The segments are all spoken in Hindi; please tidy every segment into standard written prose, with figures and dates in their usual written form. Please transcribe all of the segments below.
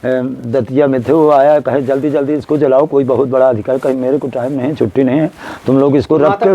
दतिया में थे, वो आया कहे जल्दी जल्दी इसको जलाओ, कोई बहुत बड़ा अधिकारी। कहीं मेरे को टाइम नहीं, छुट्टी नहीं है, तुम लोग इसको रख के।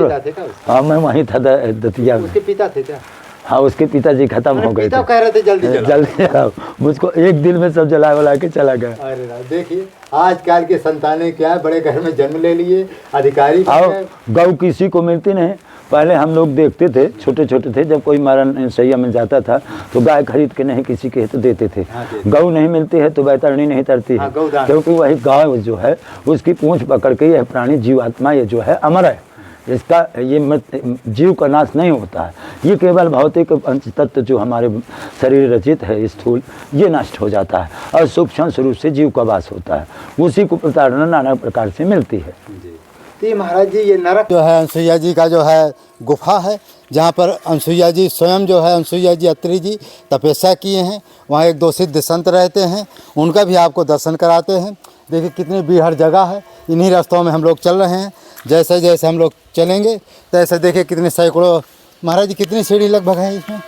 हाँ मैं वहीं था दतिया में। उसके पिता थे क्या? हाँ उसके पिताजी खत्म हो गए थे, कह रहे थे जल्दी जलाओ। मुझको एक दिन में सब जला वला के चला गया। अरे देखिए आजकल के संतानें क्या है, बड़े घर में जन्म ले लिए, अधिकारी गौ किसी को मिलती नहीं। पहले हम लोग देखते थे, छोटे छोटे थे, जब कोई मरण सैया में जाता था तो गाय खरीद के नहीं किसी के तो देते थे। गौ नहीं मिलती है तो बैतरणी नहीं तरती है, क्योंकि वही गाय जो है उसकी पूंछ पकड़ के यह प्राणी जीवात्मा ये जो है अमर है, इसका ये जीव का नाश नहीं होता है। ये केवल भौतिक पंच तत्व जो हमारे शरीर रचित है स्थूल, ये नष्ट हो जाता है और सूक्ष्म स्वरूप से जीव का वास होता है, उसी को प्रताड़ना नाना प्रकार से मिलती है। तो महाराज जी ये नरक जो है अनसुईया जी का जो है गुफा है, जहाँ पर अनसुईया जी स्वयं जो है अनसुईया जी अत्री जी तपस्या किए हैं। वहाँ एक दो सिद्ध संत रहते हैं, उनका भी आपको दर्शन कराते हैं। देखिए कितनी बीहड़ जगह है, इन्हीं रास्तों में हम लोग चल रहे हैं। जैसे जैसे हम लोग चलेंगे तैसे देखिए कितने सैकड़ों, महाराज जी कितनी सीढ़ी लगभग है इसमें?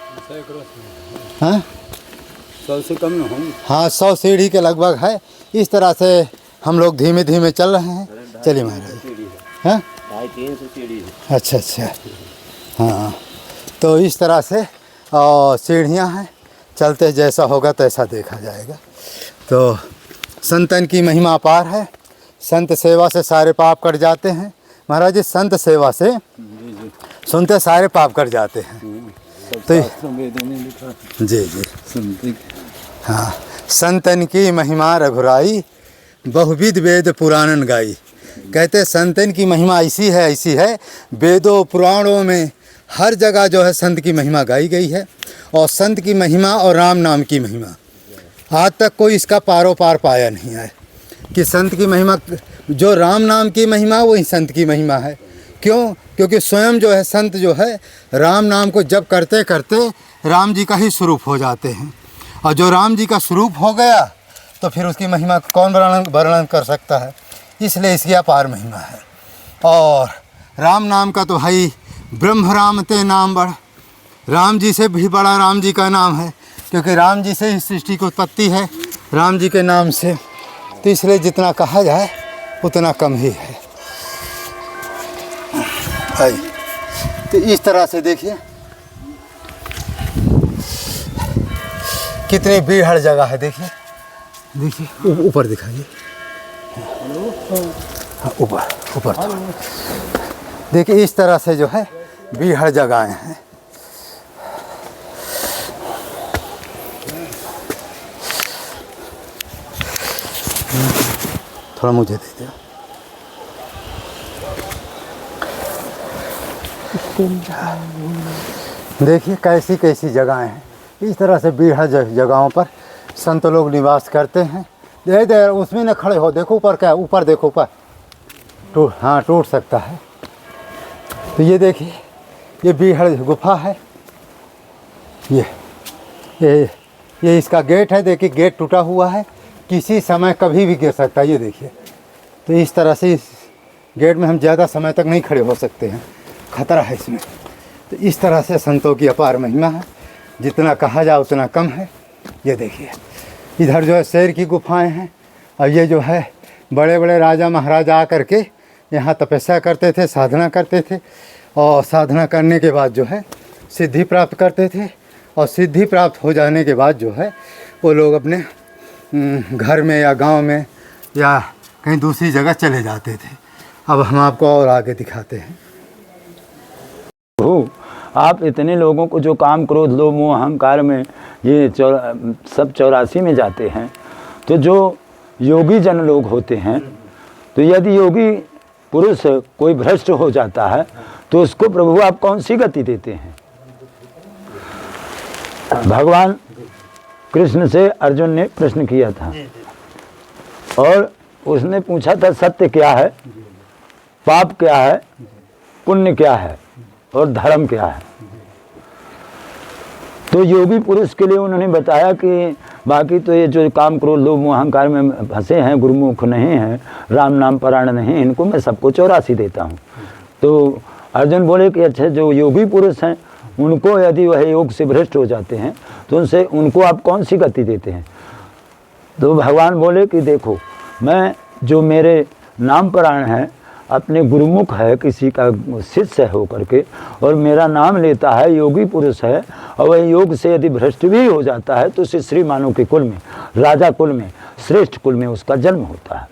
हाँ 100 से कम न होंगे। हाँ 100 सीढ़ी के लगभग है। इस तरह से हम लोग धीमे धीमे चल रहे हैं। चलिए महाराज। हाँ 350 सीढ़ी है। अच्छा अच्छा। हाँ तो इस तरह से सीढ़ियाँ हैं, चलते जैसा होगा तैसा देखा जाएगा। तो संतन की महिमा अपार है, संत सेवा से सारे पाप कट जाते हैं। महाराज जी संत सेवा से सुनते सारे पाप कट जाते हैं। तो जी जी हाँ, संतन की महिमा रघुराई, बहुविध वेद पुराणन गाई। कहते संतन की महिमा ऐसी है, वेदों पुराणों में हर जगह जो है संत की महिमा गाई गई है। और संत की महिमा और राम नाम की महिमा आज तक कोई इसका पारो पार पाया नहीं है कि संत की महिमा, जो राम नाम की महिमा वही संत की महिमा है। क्यों? क्योंकि स्वयं जो है संत जो है राम नाम को जब करते करते राम जी का ही स्वरूप हो जाते हैं। और जो राम जी का स्वरूप हो गया तो फिर उसकी महिमा कौन वर्णन कर सकता है। इसलिए इसकी अपार महिमा है। और राम नाम का तो भाई ब्रह्म राम ते नाम बढ़, राम जी से भी बड़ा राम जी का नाम है, क्योंकि राम जी से ही सृष्टि की उत्पत्ति है, राम जी के नाम से। तो इसलिए जितना कहा जाए उतना कम ही है। तो इस तरह से देखिए कितनी बीहड़ जगह है। देखिए देखिए ऊपर दिखाइए, हाँ ऊपर देखिए इस तरह से जो है बीहड़ जगहें हैं। थोड़ा मुझे दे दो। देखिए कैसी कैसी जगहें हैं। इस तरह से बीहड़ जगहों पर संत लोग निवास करते हैं। दे उसमें न खड़े हो, देखो ऊपर क्या, ऊपर देखो ऊपर हाँ टूट सकता है। तो ये देखिए ये बीहड़ गुफा है, ये इसका गेट है। देखिए गेट टूटा हुआ है, किसी समय कभी भी गिर सकता है। ये देखिए तो इस तरह से इस गेट में हम ज़्यादा समय तक नहीं खड़े हो सकते हैं, खतरा है इसमें। तो इस तरह से संतों की अपार महिमा है, जितना कहा जाए उतना कम है। ये देखिए इधर जो है शेर की गुफाएं हैं। और ये जो है बड़े बड़े राजा महाराजा आकर के यहाँ तपस्या करते थे, साधना करते थे। और साधना करने के बाद जो है सिद्धि प्राप्त करते थे। और सिद्धि प्राप्त हो जाने के बाद जो है वो लोग अपने घर में या गांव में या कहीं दूसरी जगह चले जाते थे। अब हम आपको और आगे दिखाते हैं। आप इतने लोगों को जो काम क्रोध लोभ मोह अहंकार में ये सब 84 में जाते हैं, तो जो योगी जन लोग होते हैं, तो यदि योगी पुरुष कोई भ्रष्ट हो जाता है तो उसको प्रभु आप कौन सी गति देते हैं? भगवान कृष्ण से अर्जुन ने प्रश्न किया था और उसने पूछा था सत्य क्या है, पाप क्या है, पुण्य क्या है और धर्म क्या है। तो योगी पुरुष के लिए उन्होंने बताया कि बाकी तो ये जो काम क्रोध लोभ मोह अहंकार में फंसे हैं, गुरुमुख नहीं हैं, राम नाम परायण नहीं, इनको मैं सबको 84 देता हूँ। तो अर्जुन बोले कि अच्छा जो योगी पुरुष हैं उनको यदि वह योग से भ्रष्ट हो जाते हैं तो उनको आप कौन सी गति देते हैं? तो भगवान बोले कि देखो, मैं जो मेरे नाम प्राण है, अपने गुरुमुख है, किसी का शिष्य हो करके, और मेरा नाम लेता है, योगी पुरुष है, और वह योग से यदि भ्रष्ट भी हो जाता है तो उसे श्री मानव के कुल में, राजा कुल में, श्रेष्ठ कुल में उसका जन्म होता है,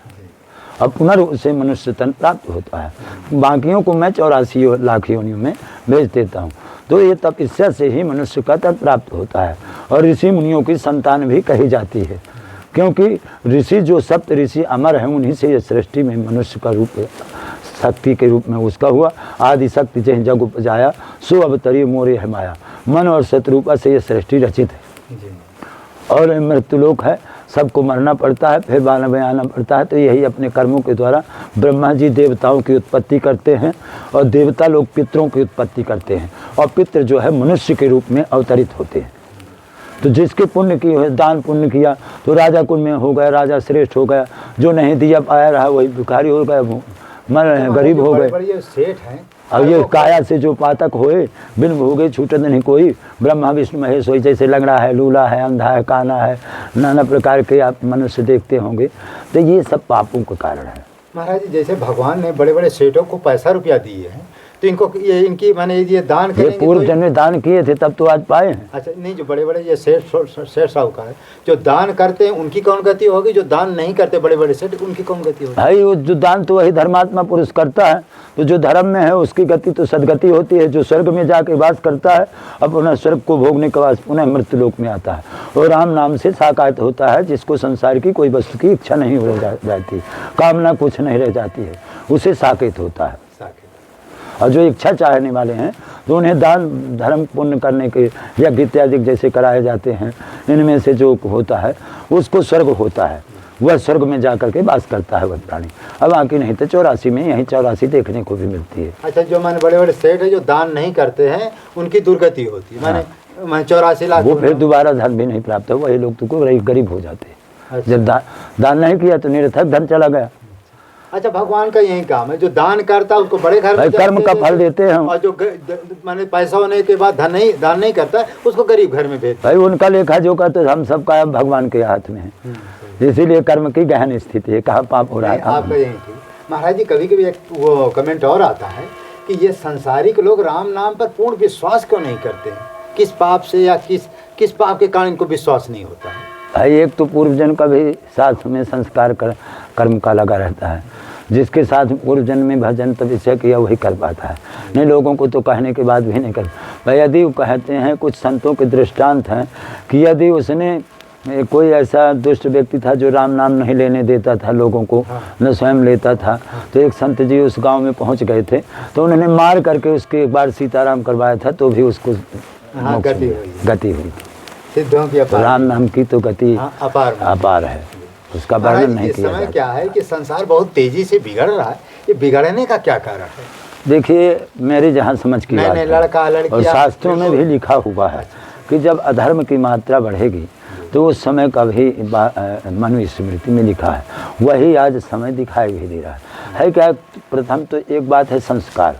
और पुनर् मनुष्य तन प्राप्त होता है। बाकियों को मैं 84 लाख योनियों में भेज देता हूँ। तो ये तपस्या से ही मनुष्य का तन प्राप्त होता है, और ऋषि मुनियों की संतान भी कही जाती है, क्योंकि ऋषि जो सप्त ऋषि अमर हैं, उन्हीं से ये सृष्टि में मनुष्य का रूप शक्ति के रूप में उसका हुआ। आदि शक्ति जय जग उपजाया, सो अवतरी मोरे है माया। मन और शत्रुपा से ये सृष्टि रचित है, और मृत्युलोक है, सबको मरना पड़ता है, फिर बाल में आना पड़ता है। तो यही अपने कर्मों के द्वारा ब्रह्मा जी देवताओं की उत्पत्ति करते हैं, और देवता लोग पितरों की उत्पत्ति करते हैं, और पितृ जो है मनुष्य के रूप में अवतरित होते हैं। तो जिसके पुण्य की है, दान पुण्य किया तो राजा कुल में हो गया, राजा श्रेष्ठ हो गया। जो नहीं दिया पाया रहा वही भिखारी हो गया, मर रहे हैं, गरीब हो गए। सेठ हैं, अब ये काया से जो पातक होए, बिन भोगे छूटत नहीं कोई। ब्रह्मा विष्णु महेश होई, जैसे लंगड़ा है, लूला है, अंधा है, काना है, नाना प्रकार के आप मनुष्य देखते होंगे। तो ये सब पापों का कारण है। महाराज जी, जैसे भगवान ने बड़े बड़े सेठों को पैसा रुपया दिए हैं, तो इनको ये इनकी माने ये दान ये करेंगे, पूर्व जन्म में दान किए थे तब तो आज पाए हैं। अच्छा नहीं, जो बड़े बड़े ये सेठ साहूकार है, जो दान करते हैं उनकी कौन गति होगी? जो दान नहीं करते बड़े बड़े सेठ, उनकी कौन गति होगी? भाई वो जो दान तो वही धर्मात्मा पुरुष करता है, तो जो धर्म में है उसकी गति तो सदगति होती है। जो स्वर्ग में जाके वास करता है, अब पुनः स्वर्ग को भोगने के बाद पुनः मृत्यु लोक में आता है, और राम नाम से साकायत होता है। जिसको संसार की कोई वस्तु की इच्छा नहीं हो जाती, कामना कुछ नहीं रह जाती है, उसे साकेत होता है। और जो इच्छा चाहने वाले हैं तो उन्हें दान धर्म पुण्य करने के यज्ञ इत्यादि जैसे कराए जाते हैं, इनमें से जो होता है उसको स्वर्ग होता है, वह स्वर्ग में जाकर के वास करता है वह प्राणी। अब आके नहीं तो 84 में यही 84 देखने को भी मिलती है। अच्छा, जो माने बड़े बड़े सेठ है जो दान नहीं करते हैं उनकी दुर्गति होती है, माने 84 लाख, वो फिर दोबारा धन भी नहीं प्राप्त हो, वही लोग तो गरीब हो जाते हैं। अच्छा। जब दान नहीं किया तो निरर्थक धन चला गया। अच्छा, भगवान का यही काम है, जो दान करता है उसको बड़े घर में कर्म का फल देते हैं, और जो माने पैसा होने के बाद दान नहीं करता है उसको गरीब घर में भेजते भाई। उनका लेखा जोखा तो हम सबका भगवान के हाथ में है, इसीलिए कर्म की गहन स्थिति है, कहाँ पाप हो रहा है। आपका यही थी महाराज जी। कभी कभी एक वो कमेंट और आता है कि ये संसारिक लोग राम नाम पर पूर्ण विश्वास क्यों नहीं करते हैं? किस पाप से या किस पाप के कारण इनको विश्वास नहीं होता है? भाई एक तो पूर्व जन्म का भी साथ में संस्कार कर्म का लगा रहता है। जिसके साथ पूर्व जन्म में भजन तपस्या किया वही कर पाता है, नहीं लोगों को तो कहने के बाद भी नहीं कर। भाई यदि वो कहते हैं, कुछ संतों के दृष्टांत हैं कि यदि उसने कोई ऐसा दुष्ट व्यक्ति था जो राम नाम नहीं लेने देता था लोगों को, न स्वयं लेता था, तो एक संत जी उस गांव में पहुंच गए थे, तो उन्होंने मार करके उसके एक बार सीताराम करवाया था, तो भी उसको गति हुई थी। सिद्धों की तो राम नाम की तो गति अपार है, उसका वर्णन नहीं किया जाता। क्या है कि संसार बहुत तेजी से बिगड़ रहा है, ये बिगड़ने का क्या कारण है? देखिए, मेरी जहाँ समझ की बात है, लड़का लड़की और शास्त्रों में भी लिखा हुआ है कि जब अधर्म की मात्रा बढ़ेगी तो उस समय का भी मनु स्मृति में लिखा है, वही आज समय दिखाई भी दे रहा है। क्या? प्रथम तो एक बात है संस्कार।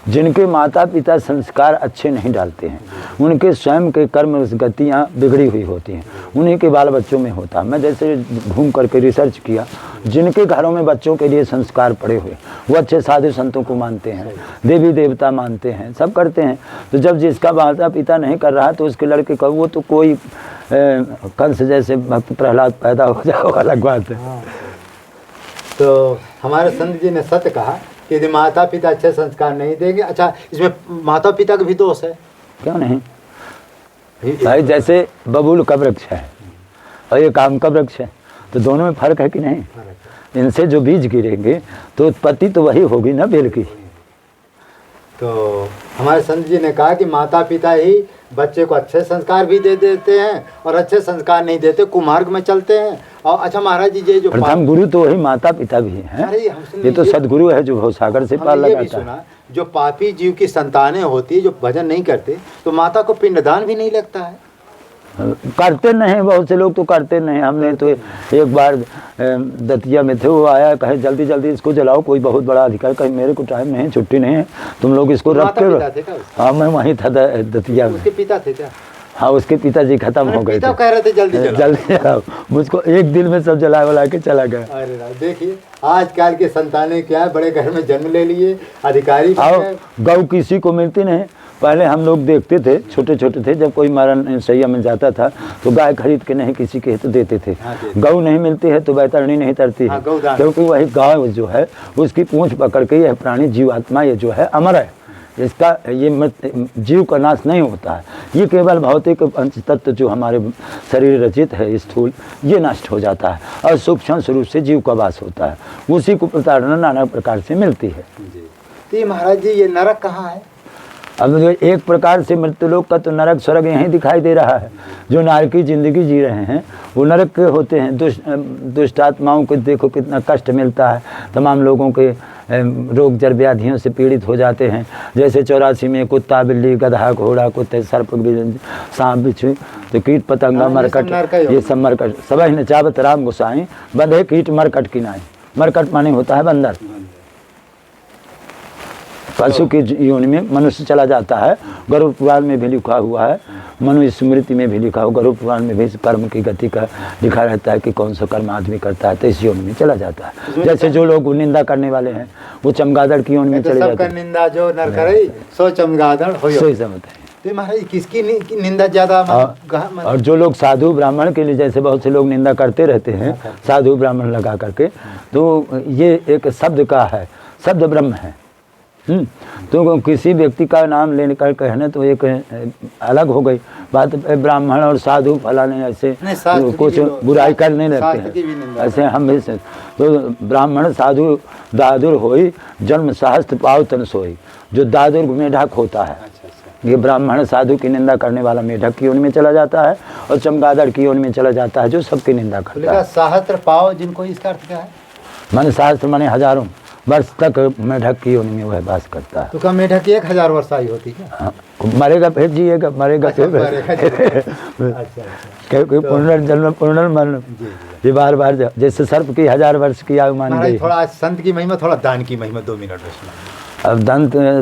जिनके माता पिता संस्कार अच्छे नहीं डालते हैं, उनके स्वयं के कर्म गतियाँ बिगड़ी हुई होती हैं, उन्हीं के बाल बच्चों में होता है। मैं जैसे घूम करके रिसर्च किया, जिनके घरों में बच्चों के लिए संस्कार पड़े हुए, वो अच्छे साधु संतों को मानते हैं, देवी देवता मानते हैं, सब करते हैं। तो जब जिसका माता पिता नहीं कर रहा तो उसके लड़के का वो तो कोई कंस जैसे भक्त प्रहलाद पैदा हो जाए, अलग बात है। तो हमारे संत जी ने सत्य कहा कि यदि माता पिता अच्छे संस्कार नहीं देंगे, अच्छा इसमें माता पिता का भी दोष है? क्यों नहीं भाई? जैसे बबूल का वृक्ष है और ये काम का वृक्ष है, तो दोनों में फर्क है कि नहीं? इनसे जो बीज गिरेंगे तो उत्पत्ति तो वही होगी ना बेल की। तो हमारे संत जी ने कहा कि माता पिता ही बच्चे को अच्छे संस्कार भी दे देते हैं और अच्छे संस्कार नहीं देते, कुमार्ग में चलते हैं। और अच्छा महाराज जी, ये जो प्रथम गुरु तो वही माता पिता भी हैं, ये तो सदगुरु है जो भवसागर से पार लगाता है। जो पापी जीव की संतानें होती है जो भजन नहीं करते, तो माता को पिंडदान भी नहीं लगता है। करते नहीं, बहुत से लोग तो करते नहीं। हमने तो एक बार दतिया में थे, वो आया, कहे जल्दी जल्दी इसको जलाओ, कोई बहुत बड़ा अधिकारी, कहे मेरे को टाइम नहीं, छुट्टी नहीं है, तुम लोग इसको रख के। हाँ, मैं वहीं था दतिया में। उसके पिता थे क्या? हाँ, उसके पिताजी खत्म हो गए पिता थे। कह रहे थे जल्दी जलाओ। जल्दी जलाओ, मुझको एक दिन में सब जला वला के चला गया। अरे राम, देखिए आजकल के संतानें क्या है, बड़े घर में जन्म ले लिए, अधिकारी बन आओ, गए। गौ किसी को मिलती नहीं। पहले हम लोग देखते थे, छोटे छोटे थे, जब कोई मरण सैया में जाता था तो गाय खरीद के नहीं किसी के तो देते थे। गौ नहीं मिलती है तो बैतरणी नहीं तरती है, क्योंकि वही गाय जो है उसकी पूंछ पकड़ के यह प्राणी जीवात्मा ये जो है अमर है, इसका ये मत जीव का नाश नहीं होता है। ये केवल भौतिक पंच तत्व जो हमारे शरीर रचित है स्थूल, ये नष्ट हो जाता है और सूक्ष्म स्वरूप से जीव का वास होता है। उसी को प्रताड़ना नाना प्रकार से मिलती है। तो ये महाराज जी, ये नरक कहाँ है? अब जो एक प्रकार से मृत्युलोक का तो नरक स्वर्ग यहीं दिखाई दे रहा है। जो नार की जिंदगी जी रहे हैं वो नरक के होते हैं। दुष्ट आत्माओं को देखो कितना कष्ट मिलता है, तमाम लोगों के रोग जड़ व्याधियों से पीड़ित हो जाते हैं। जैसे 84 में कुत्ता, बिल्ली, गधा, घोड़ा, कुत्ते, सर्प, सांप, बिच्छू, तो कीट, पतंगा, मरकट, ये सब मरकट सब न चावत राम गोसाई बंधे कीट मरकट की नाई। मरकट माने होता है बंदर। पशु की योनि में मनुष्य चला जाता है। गरुड़ पुराण में भी लिखा हुआ है, मनु स्मृति में भी लिखा हुआ, गरुड़ पुराण में भी कर्म की गति का लिखा रहता है कि कौन सा कर्म आदमी करता है तो इस योनि में चला जाता है। जैसे जो लोग निंदा करने वाले हैं वो चमगादड़ की योनि में चले जाते हैं। निंदा जो नर करे सो चमगादड़ होय। सही समझते हैं। तो महाराज किसकी निंदा ज्यादा? और जो लोग साधु ब्राह्मण के लिए, जैसे बहुत से लोग निंदा करते रहते हैं साधु ब्राह्मण लगा करके, तो ये एक शब्द का है, शब्द ब्रह्म है। तो किसी व्यक्ति का नाम लेने कर कहने तो एक अलग हो गई बात। ब्राह्मण और साधु फलाने ऐसे कुछ बुराई करने लगते हैं, ऐसे हम भी तो ब्राह्मण साधु दादुर होई जन्म सहस्त्र पाव तन सोई। जो दादुर मेढक होता है, ये ब्राह्मण साधु की निंदा करने वाला मेढक की योनि में चला जाता है और चमगादड़ की योनि में चला जाता है जो सबकी निंदा करता है। सहस्त्र पाव जिनको, इसका अर्थ क्या है? माने सहस्त्र माने हजारों वर्ष तक मेढक की योनि में वह वास करता है। तो क्या मेढक की 1000 वर्ष आयु होती है? हाँ, मरेगा फिर जिएगा, मरेगा फिर क्योंकि पुनर्जन्म पुनर्मरण, ये बार बार जैसे सर्प की 1000 वर्ष की आयु मानी गई। थोड़ा संत की महिमा, थोड़ा दान की महिमा 2 मिनट में सुना। अब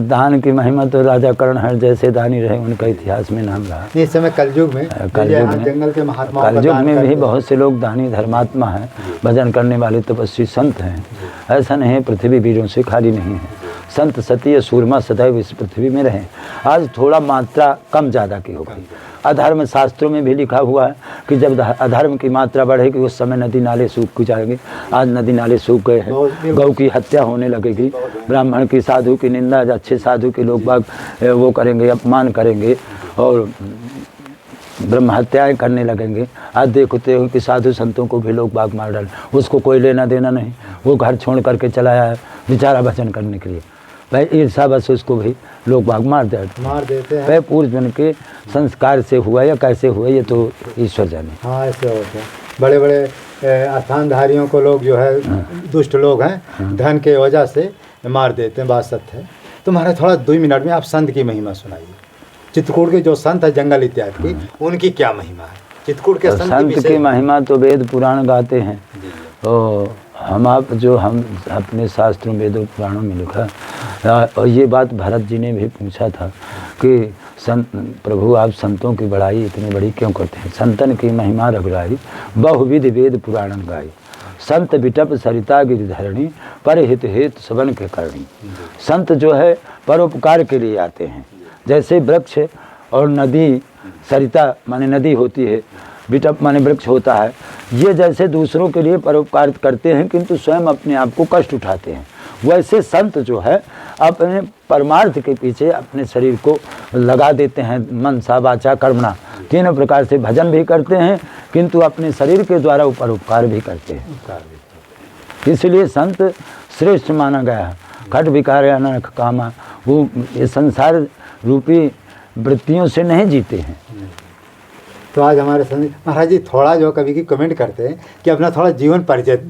दान की महिमा तो राजा कर्ण जैसे दानी रहे उनका इतिहास में नाम रहा। इस समय कलयुग में जंगल के महात्मा, कलयुग में भी बहुत से लोग दानी धर्मात्मा हैं, भजन करने वाले तपस्वी संत हैं। ऐसा नहीं है पृथ्वी वीरों से खाली नहीं है। संत सतीय सूरमा सदैव इस पृथ्वी में रहे। आज थोड़ा मात्रा कम ज़्यादा की हो गई। अधर्म शास्त्रों में भी लिखा हुआ है कि जब अधर्म की मात्रा बढ़ेगी उस समय नदी नाले सूख जाएंगे। आज नदी नाले सूख गए हैं, गौ की हत्या होने लगेगी, ब्राह्मण की साधु की निंदा, अच्छे साधु के लोग बाग वो करेंगे, अपमान करेंगे और ब्रह्म हत्याएँ करने लगेंगे। आज देखते हो कि साधु संतों को भी लोग बाग मार डाले, उसको कोई लेना देना नहीं, वो घर छोड़ करके चला आया बेचारा भजन करने के लिए। भाई ईर्षा बस उसको भी लोग बाग मार देते हैं। पूर्व जन के संस्कार से हुआ या कैसे हुआ ये तो ईश्वर जाने। हाँ, ऐसे होते हैं। बड़े बड़े स्थानधारियों को लोग जो है दुष्ट लोग हैं, धन के वजह से मार देते हैं, बात सत्य है। तो महाराज थोड़ा 2 मिनट में आप संत की महिमा सुनाइए। चित्रकूट के जो संत है जंगल इत्यादि की, उनकी क्या महिमा है? चित्रकूट के संत की महिमा तो वेद पुराण गाते हैं। तो हम अपने शास्त्रों वेदों पुराणों में लिखा। और ये बात भरत जी ने भी पूछा था कि प्रभु आप संतों की बड़ाई इतनी बड़ी क्यों करते हैं? संतन की महिमा रघुराई बहुविध वेद पुराणन गाई। संत बिटप सरिता गिरिधरणी पर हित हेतु सबन के करणी। संत जो है परोपकार के लिए आते हैं। जैसे वृक्ष और नदी, सरिता माने नदी होती है, बिटप माने वृक्ष होता है, ये जैसे दूसरों के लिए परोपकार करते हैं किंतु स्वयं अपने आप को कष्ट उठाते हैं, वैसे संत जो है अपने परमार्थ के पीछे अपने शरीर को लगा देते हैं। मन सा वाचा कर्मणा, 3 प्रकार से भजन भी करते हैं किंतु अपने शरीर के द्वारा परोपकार भी करते हैं। इसलिए संत श्रेष्ठ माना गया है। खट विकार अनख कामा, वो ये संसार रूपी वृत्तियों से नहीं जीते हैं। तो आज हमारे संत महाराज जी थोड़ा जो कभी की कमेंट करते हैं कि अपना थोड़ा जीवन परिचय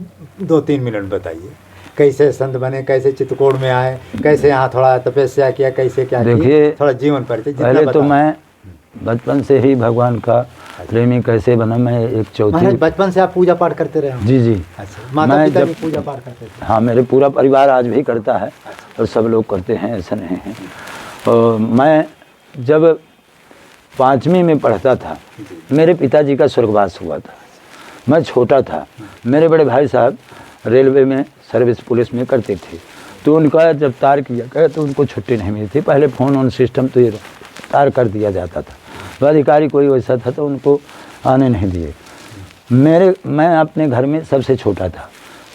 2-3 मिनट बताइए। कैसे संत बने, कैसे चित्रकूट में आए, कैसे यहाँ थोड़ा तपस्या किया, कैसे क्या? देखिए थोड़ा जीवन परिचय। पहले तो मैं बचपन से ही भगवान का प्रेमी कैसे बना। मैं एक चौथी बचपन से आप पूजा पाठ करते रहे? जी। अच्छा, माता पिता भी पूजा पाठ करते थे? हाँ, मेरे पूरा परिवार आज भी करता है और सब लोग करते हैं, ऐसा नहीं है। और मैं जब 5वीं में पढ़ता था, मेरे पिताजी का स्वर्गवास हुआ था। मैं छोटा था। मेरे बड़े भाई साहब रेलवे में सर्विस पुलिस में करते थे, तो उनका जब तार किया गया तो उनको छुट्टी नहीं मिली थी। पहले फ़ोन ऑन सिस्टम तो ये तार कर दिया जाता था, तो अधिकारी कोई वैसा था तो उनको आने नहीं दिए। मैं अपने घर में सबसे छोटा था।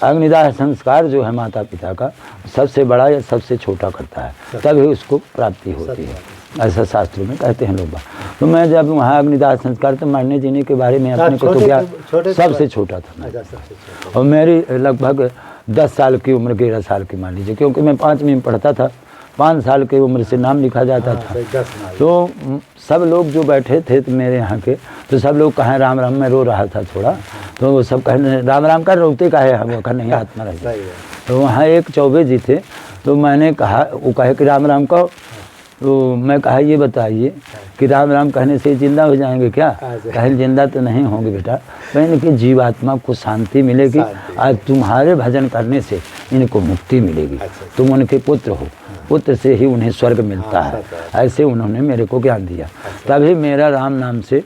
अग्निदाह संस्कार जो है माता पिता का, सबसे बड़ा या सबसे छोटा करता है, तभी उसको प्राप्ति होती है, ऐसा शास्त्रों में कहते हैं लोग। तो मैं जब वहाँ अग्निदाह संस्कार, तो मरने जीने के बारे में अपने को तो क्या, सबसे छोटा था मैं। और मेरी लगभग 10 साल की उम्र, 11 साल की मान लीजिए, क्योंकि मैं 5वीं में पढ़ता था। 5 साल की उम्र से नाम लिखा जाता था। तो सब लोग जो बैठे थे तो मेरे यहाँ के, तो सब लोग कहें राम राम। मैं रो रहा था थोड़ा, तो वो सब कहने राम राम का रोते का है, हम कहा नहीं आत्मा रहे। तो वहाँ एक चौबे जी थे, तो मैंने कहा, वो कहे कि राम राम कहो। तो मैं कहा ये बताइए कि राम राम कहने से जिंदा हो जाएंगे क्या? कहें जिंदा तो नहीं होंगे बेटा, कहने कि जीवात्मा को शांति मिलेगी और तुम्हारे भजन करने से इनको मुक्ति मिलेगी। तुम उनके पुत्र हो, पुत्र से ही उन्हें स्वर्ग मिलता है। ऐसे उन्होंने मेरे को ज्ञान दिया। तभी मेरा राम नाम से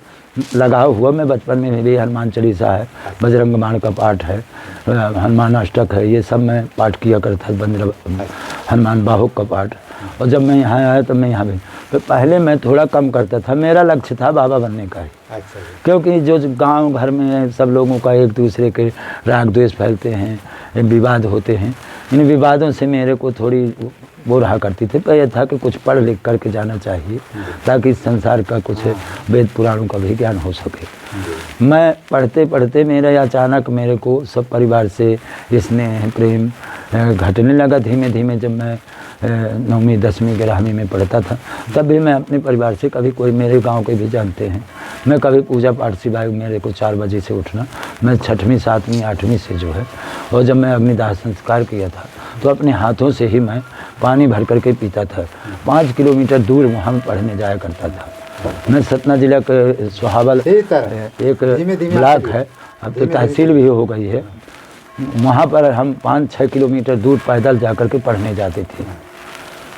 लगाव हुआ। मैं बचपन में भी हनुमान चालीसा है, बजरंग बाण का पाठ है, हनुमान अष्टक है, ये सब मैं पाठ किया करता था, हनुमान बाहुक का पाठ। और जब मैं यहाँ आया तो मैं यहाँ भी, तो पहले मैं थोड़ा कम करता था। मेरा लक्ष्य था बाबा बनने का ही। क्योंकि जो गांव घर में सब लोगों का एक दूसरे के राग द्वेष फैलते हैं, विवाद होते हैं, इन विवादों से मेरे को थोड़ी वो रहा करती थी। तो यह था कि कुछ पढ़ लिख करके जाना चाहिए, ताकि इस संसार का कुछ वेद पुराणों का भी ज्ञान हो सके। मैं पढ़ते पढ़ते मेरा अचानक मेरे को सब परिवार से स्नेह प्रेम घटने लगा धीमे धीमे। जब मैं 9वीं 10वीं 11वीं में पढ़ता था, तब भी मैं अपने परिवार से, कभी कोई मेरे गांव के भी जानते हैं, मैं कभी पूजा पाठ सिवाय मेरे को 4 बजे से उठना, मैं 6वीं 7वीं 8वीं से जो है। और जब मैं अग्निदाह संस्कार किया था तो अपने हाथों से ही मैं पानी भर करके पीता था। 5 किलोमीटर दूर वहाँ पढ़ने जाया करता था। मैं सतना जिला के सोहावल एक ब्लॉक है, अब तो तहसील भी हो गई है, वहाँ पर हम 5-6 किलोमीटर दूर पैदल जा कर के पढ़ने जाते थे।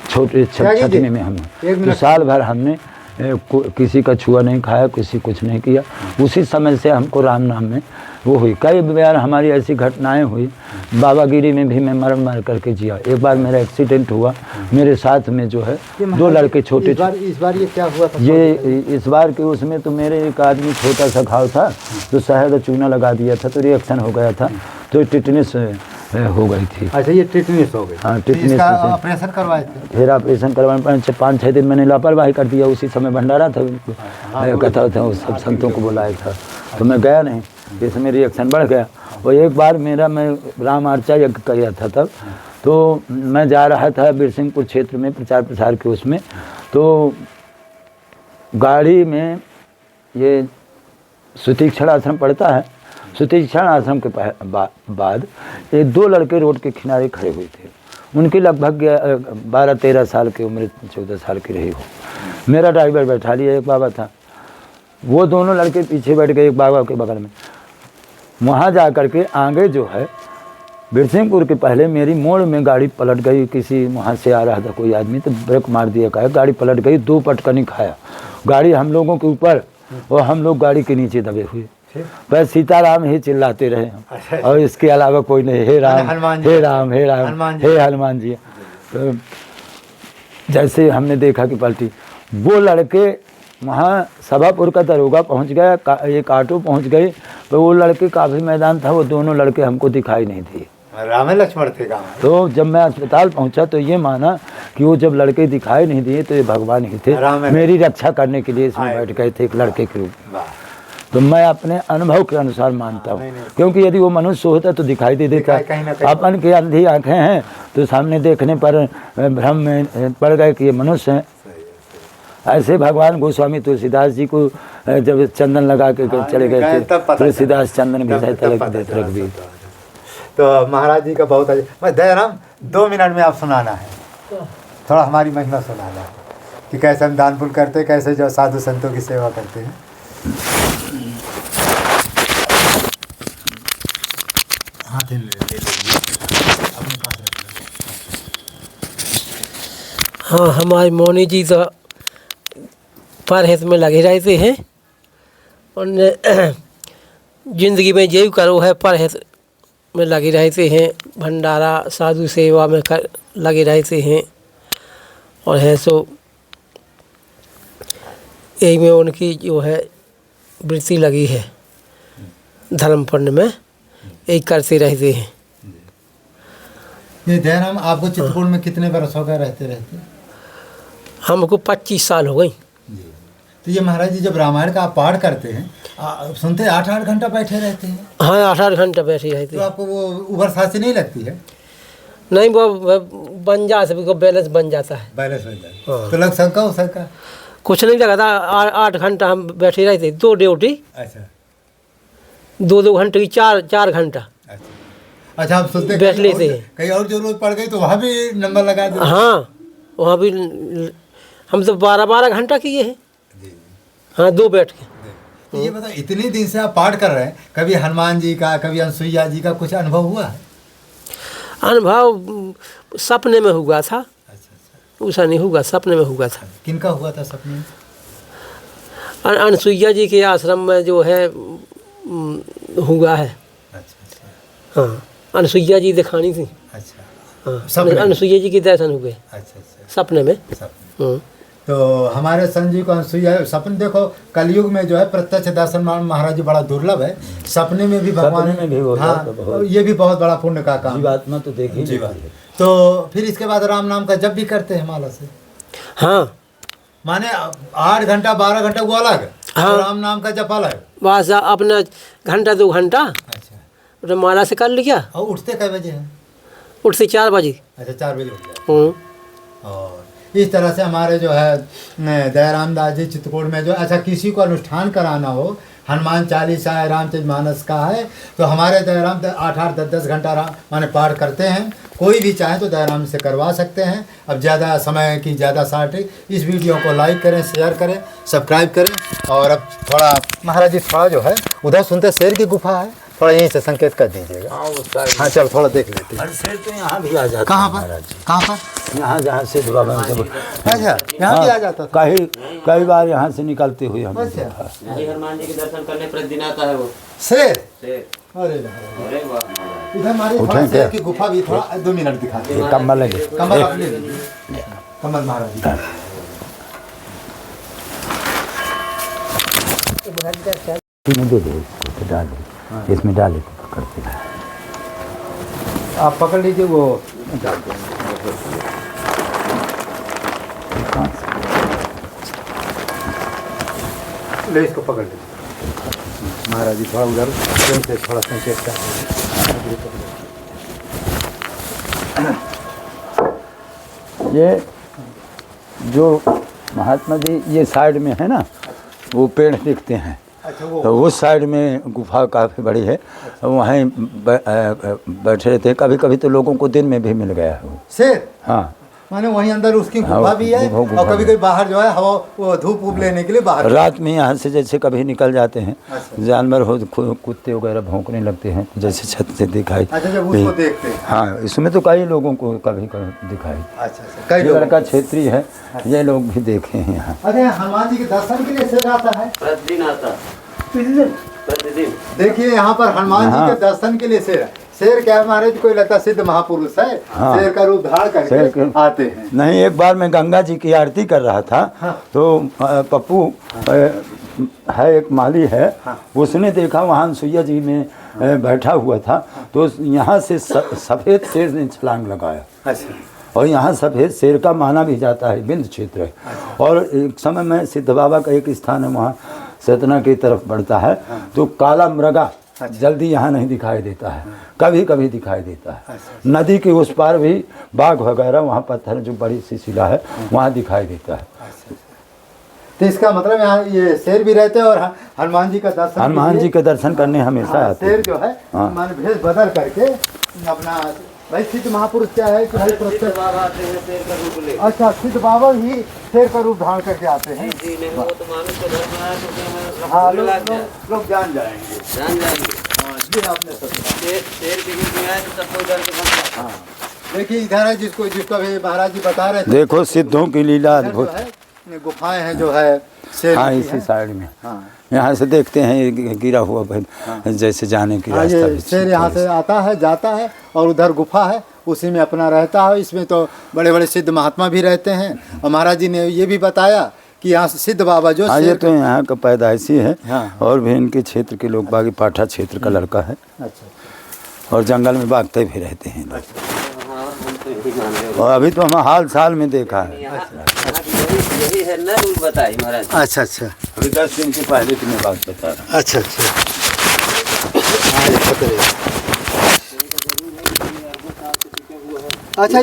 छोटे 6वीं में हम, तो साल भर हमने किसी का छुआ नहीं खाया, किसी कुछ नहीं किया। उसी समय से हमको राम नाम में वो हुई। कई बार हमारी ऐसी घटनाएं हुई। बाबागिरी में भी मैं मर करके जिया। एक बार मेरा एक्सीडेंट हुआ, मेरे साथ में जो है 2 लड़के छोटे। इस बार ये क्या हुआ था? ये इस बार के उसमें तो मेरे एक आदमी छोटा सा घाव था, तो शहद चूना लगा दिया था, तो रिएक्शन हो गया था, तो टिटनेस हो गई थी। अच्छा, ये टिटनेस हो गई। हाँ, टिटनेस। ऑपरेशन करवाए थे? फिर ऑपरेशन करवाने पर 5-6 दिन मैंने लापरवाही कर दिया। उसी समय भंडारा था, कथा था, उस सब संतों को बुलाया था, तो मैं गया नहीं। इसमें रिएक्शन बढ़ गया। और एक बार मैं राम आर्चा यज्ञ किया था तब, तो मैं जा रहा था बिरसिंहपुर क्षेत्र में प्रचार प्रसार के उसमें, तो गाड़ी में ये सुतीक्षण आश्रम पड़ता है, सुतीक्षण आश्रम के बाद ये 2 लड़के रोड के किनारे खड़े हुए थे। उनकी लगभग 12-13 साल की उम्र, 14 साल की रही हो। मेरा ड्राइवर बैठा लिया, एक बाबा था, वो दोनों लड़के पीछे बैठ गए एक बाबा के बगल में। वहाँ जा कर के आगे जो है बिरसिंहपुर के पहले मेरी मोड़ में गाड़ी पलट गई। किसी वहाँ से आ रहा था कोई आदमी, तो ब्रेक मार दिया, कहा गाड़ी पलट गई। 2 पटकनी खाया गाड़ी हम लोगों के ऊपर, और हम लोग गाड़ी के नीचे दबे हुए। बस सीताराम ही चिल्लाते रहे हम, और इसके अलावा कोई नहीं। हे राम हे राम हे राम हे हनुमान जी। तो जैसे हमने देखा कि पलटी, वो लड़के वहाँ सभापुर का दरोगा पहुँच गया, एक ऑटो पहुँच गई, तो वो लड़के काफ़ी मैदान था, वो दोनों लड़के हमको दिखाई नहीं दिए। राम लक्ष्मण थे गाँव। तो जब मैं अस्पताल पहुँचा तो ये माना कि वो जब लड़के दिखाई नहीं दिए तो ये भगवान ही थे, मेरी रक्षा करने के लिए इसमें बैठ गए थे एक लड़के के रूप में। तो मैं अपने अनुभव के अनुसार मानता हूँ, क्योंकि यदि वो मनुष्य होता तो दिखाई दे देता। अपन की अंधी आंखें हैं तो सामने देखने पर भ्रम में पड़ गए कि ये मनुष्य हैं। ऐसे भगवान गोस्वामी तुलसीदास जी को जब चंदन लगा के चले गए थे, तुलसीदास चंदन घिसाए तलक देते रघुवीर। तो महाराज जी का बहुत अच्छा। मैं दयाराम 2 मिनट में आप सुनाना है, थोड़ा हमारी महिमा सुनाना है कि कैसे हम दान पुण्य करते, कैसे जो साधु संतों की सेवा करते हैं। हाँ, हमारे मौनी जी तो परहित में लगे रहते हैं और जिंदगी में जो करो है परहित में लगे रहते हैं। भंडारा साधु सेवा में लगे रहते हैं और है सो यही में उनकी जो है वृत्ति लगी है, धर्म पढ़ने में यही करते रहते हैं। ये दयाराम आपको चित्रकूट में कितने वर्ष हो गए रहते? हमको 25 साल हो गई। तो ये महाराज जी जब रामायण का आप पाठ करते हैं सुनते 8-8 घंटा बैठे रहते हैं? हाँ 8-8 घंटा बैठे रहते तो हैं। आपको वो उबर सासी नहीं लगती है? नहीं वो बन जा सभी को बैलेंस बन जाता है। बैलेंस हो जाए हाँ। तो लग सकता हो सकता? कुछ नहीं लगा था। 8 घंटा हम बैठे रहते, 2 ड्यूटी। अच्छा 2 घंटे की 4 घंटा अच्छा आप सोचते बैठ लेते हैं। कहीं और जरूरत पड़ गई तो वहाँ भी नंबर लगा दो? हाँ वहाँ भी हम तो 12 घंटा किए हैं। हाँ 2 बैठ के। तो ये बताओ इतने दिन से आप पाठ कर रहे हैं, कभी हनुमान जी का कभी अनसुईया जी का कुछ अनुभव हुआ है? अनुभव सपने में हुआ था। अच्छा ऐसा नहीं हुआ, सपने में हुआ था। किनका हुआ था सपने में? अनसुईया जी के आश्रम में जो है हुआ है। अच्छा हाँ अनसुईया जी दिखानी थी। अच्छा हाँ सपने? अनसुईया जी के दर्शन हुए अच्छा सपने में। सपने। तो हमारे संजीव को अनसुईया सपने देखो कलयुग में जो है प्रत्यक्ष दर्शन महाराज जी बड़ा दुर्लभ है। सपने में भी भगवान सपने में भी होता है तो हाँ बहुत। ये भी बहुत बड़ा पुण्य का काम है। जीवात्मा तो देख ही जीवा। लेती है। तो फिर इसके बाद राम नाम का जप भी करते हैं माला से? हाँ माने 8 घंटा 12 घंटा वो अलग है, हाँ। राम नाम का जप अलग? बस अपना घंटा 2 घंटा अच्छा माला से कर लिया। और उठते कै बजे हैं? उठते 4 बजे। अच्छा 4 बजे उठ जाते। और इस तरह से हमारे जो है दयाराम दास जी चित्रकूट में जो अच्छा किसी को अनुष्ठान कराना हो, हनुमान चालीसा है, रामचरितमानस का है, तो हमारे दयाराम 8-8 10-10 घंटा माने पाठ करते हैं। कोई भी चाहे तो दयाराम से करवा सकते हैं। अब ज़्यादा समय की ज़्यादा शार्ट इस वीडियो को लाइक करें, शेयर करें, सब्सक्राइब करें। और अब थोड़ा महाराज जी थोड़ा जो है उधर सुनते शेर की गुफा है, थोड़ा यहीं से संकेत कर दीजिएगा। हाँ चल थोड़ा देख लेते हैं। शेर तो यहाँ भी आ जाता कहाँ है पर? महाराज जी। कहाँ पर? यहाँ जहाँ से बाबा जब अच्छा यहाँ भी आ जाता था? कई बार यहाँ से निकलते हुए हम अच्छा। हनुमान जी के दर्शन करने प्रतिदिन आता है वो शेर? शेर। अरे अरे वाह। इधर हमारी थोड़ा उठें शेर क्या? की गुफा भी थोड़ा 2 मिनट दिखाते हैं। कम्बल लगे कमल आप ले लीजिए। कमल महाराज इसमें दे दो, इसको तो डाल दो, इसमें डाले तो पकड़ते हैं। आप पकड़ लीजिए वो डाल ले इसको पकड़ लीजिए महाराज जी थोड़ा उधर से थोड़ा संकेत कर ये जो महात्मा जी ये साइड में है ना वो पेड़ दिखते हैं। अच्छा वो तो उस साइड में गुफा काफ़ी बड़ी है, वहीं बैठे रहते हैं। कभी कभी तो लोगों को दिन में भी मिल गया है वो। शेर हाँ माने वहीं अंदर उसकी हाँ, गुफा भी है गुफा और कभी कभी बाहर जो है हवा वो धूप वूप लेने के लिए बाहर। रात में यहाँ से जैसे कभी निकल जाते हैं अच्छा। जानवर हो कुत्ते वगैरह भौंकने लगते हैं जैसे छत से दिखाई। अच्छा जब उसको देखते हैं। हाँ इसमें तो कई लोगों को कभी कभी दिखाई। अच्छा कई ये लोग लड़का क्षेत्रीय है, ये लोग भी देखे हैं यहाँ। अरे हनुमान जी के दर्शन के लिए शेर आता है प्रतिदिन आता। प्रतिदिन। देखिए यहाँ पर हनुमान जी हाँ। के दर्शन के लिए शेर है। शेर क्या है महाराज कोई लगता सिद्ध महापुरुष है। हाँ। शेर का रूप धारण शेर करके के- आते हैं। नहीं एक बार मैं गंगा जी की आरती कर रहा था हाँ। तो पप्पू है एक माली है, हाँ। उसने देखा वहाँ सुइया जी में बैठा हुआ था तो यहाँ से सफ़ेद शेर ने छलांग लगाया। अच्छा और यहाँ सफ़ेद शेर का माना भी जाता है, बिंद क्षेत्र है। और एक समय में सिद्ध बाबा का एक स्थान है वहाँ सतना की तरफ बढ़ता है तो काला मृगा जल्दी यहाँ नहीं दिखाई देता है, कभी कभी दिखाई देता है। नदी के उस पार भी बाघ वगैरह वहाँ पत्थर जो बड़ी सी शिला है वहाँ दिखाई देता है। तो इसका मतलब यहाँ ये शेर भी रहते हैं और हनुमान जी का दर्शन हनुमान जी के दर्शन करने हमेशा आते शेर हैं। जो है हाँ। मान भेष बदल करके अपना भाई सिद्ध महापुरुष क्या है कि भाई प्रत्यक्ष बाबा आते हैं शेर का रूप ले। अच्छा सिद्ध बाबा ही शेर का रूप धारण करके आते हैं। जी नहीं वो तो मानुष को धर्म आया तो उसमें हाँ लग जाए। लोग जान जाएंगे। जान जाएंगे। हाँ जी आपने सच कहा। शेर के रूप में आए तो सबको डर के बनता। हाँ देखिए इधर है जिसको अभी महाराज जी बता रहे थे। देखो सिद्धों की लीला इधर जो अद्भुत। है गुफाएं हैं जो है शेर हाँ की इसी हैं। साइड में हाँ यहाँ से देखते हैं ये गिरा हुआ जैसे जाने की हाँ, रास्ता ये भी शेर यहाँ से आता है जाता है और उधर गुफा है उसी में अपना रहता है। इसमें तो बड़े बड़े सिद्ध महात्मा भी रहते हैं और महाराज जी ने ये भी बताया कि यहाँ सिद्ध बाबा जो हाँ ये शेर तो यहाँ का पैदाइशी है। हाँ। और भी इनके क्षेत्र के लोग बागी पाठा क्षेत्र का लड़का है अच्छा और जंगल में भागते भी रहते हैं लोग। हाँ हम तो यही मान रहे और अभी तो हम हाल साल में देखा है। यही है ना रूल बताई महाराज। अच्छा अच्छा अभी 10 दिन के पहले की मैं बात बता रहा हूँ। अच्छा अच्छा हाँ, ये खतरे। अच्छा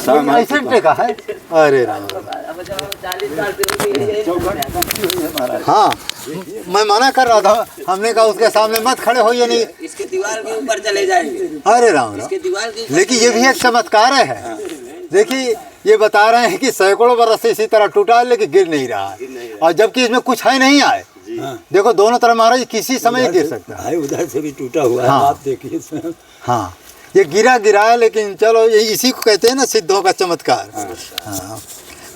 शाम ऐसे टेका है। अरे राम अब जब हम 40 साल से यही हाँ मैं मना कर रहा था हमने कहा उसके सामने मत खड़े होइए नहीं। इसके दीवार के ऊपर चले जाएंगे। अरे राम राम इसके दीवार के लेकिन ये भी एक चमत्कार है। देखिए ये बता रहे हैं कि सैकड़ों बरस से इसी तरह टूटा है लेकिन गिर नहीं रहा है और जबकि इसमें कुछ है नहीं आए। देखो दोनों तरफ महाराज किसी समय गिर सकता है। उधर से भी टूटा हुआ है। हाँ। आप देखिए इसमें। हाँ ये गिरा है लेकिन चलो ये इसी को कहते हैं ना सिद्धों का चमत्कार। हाँ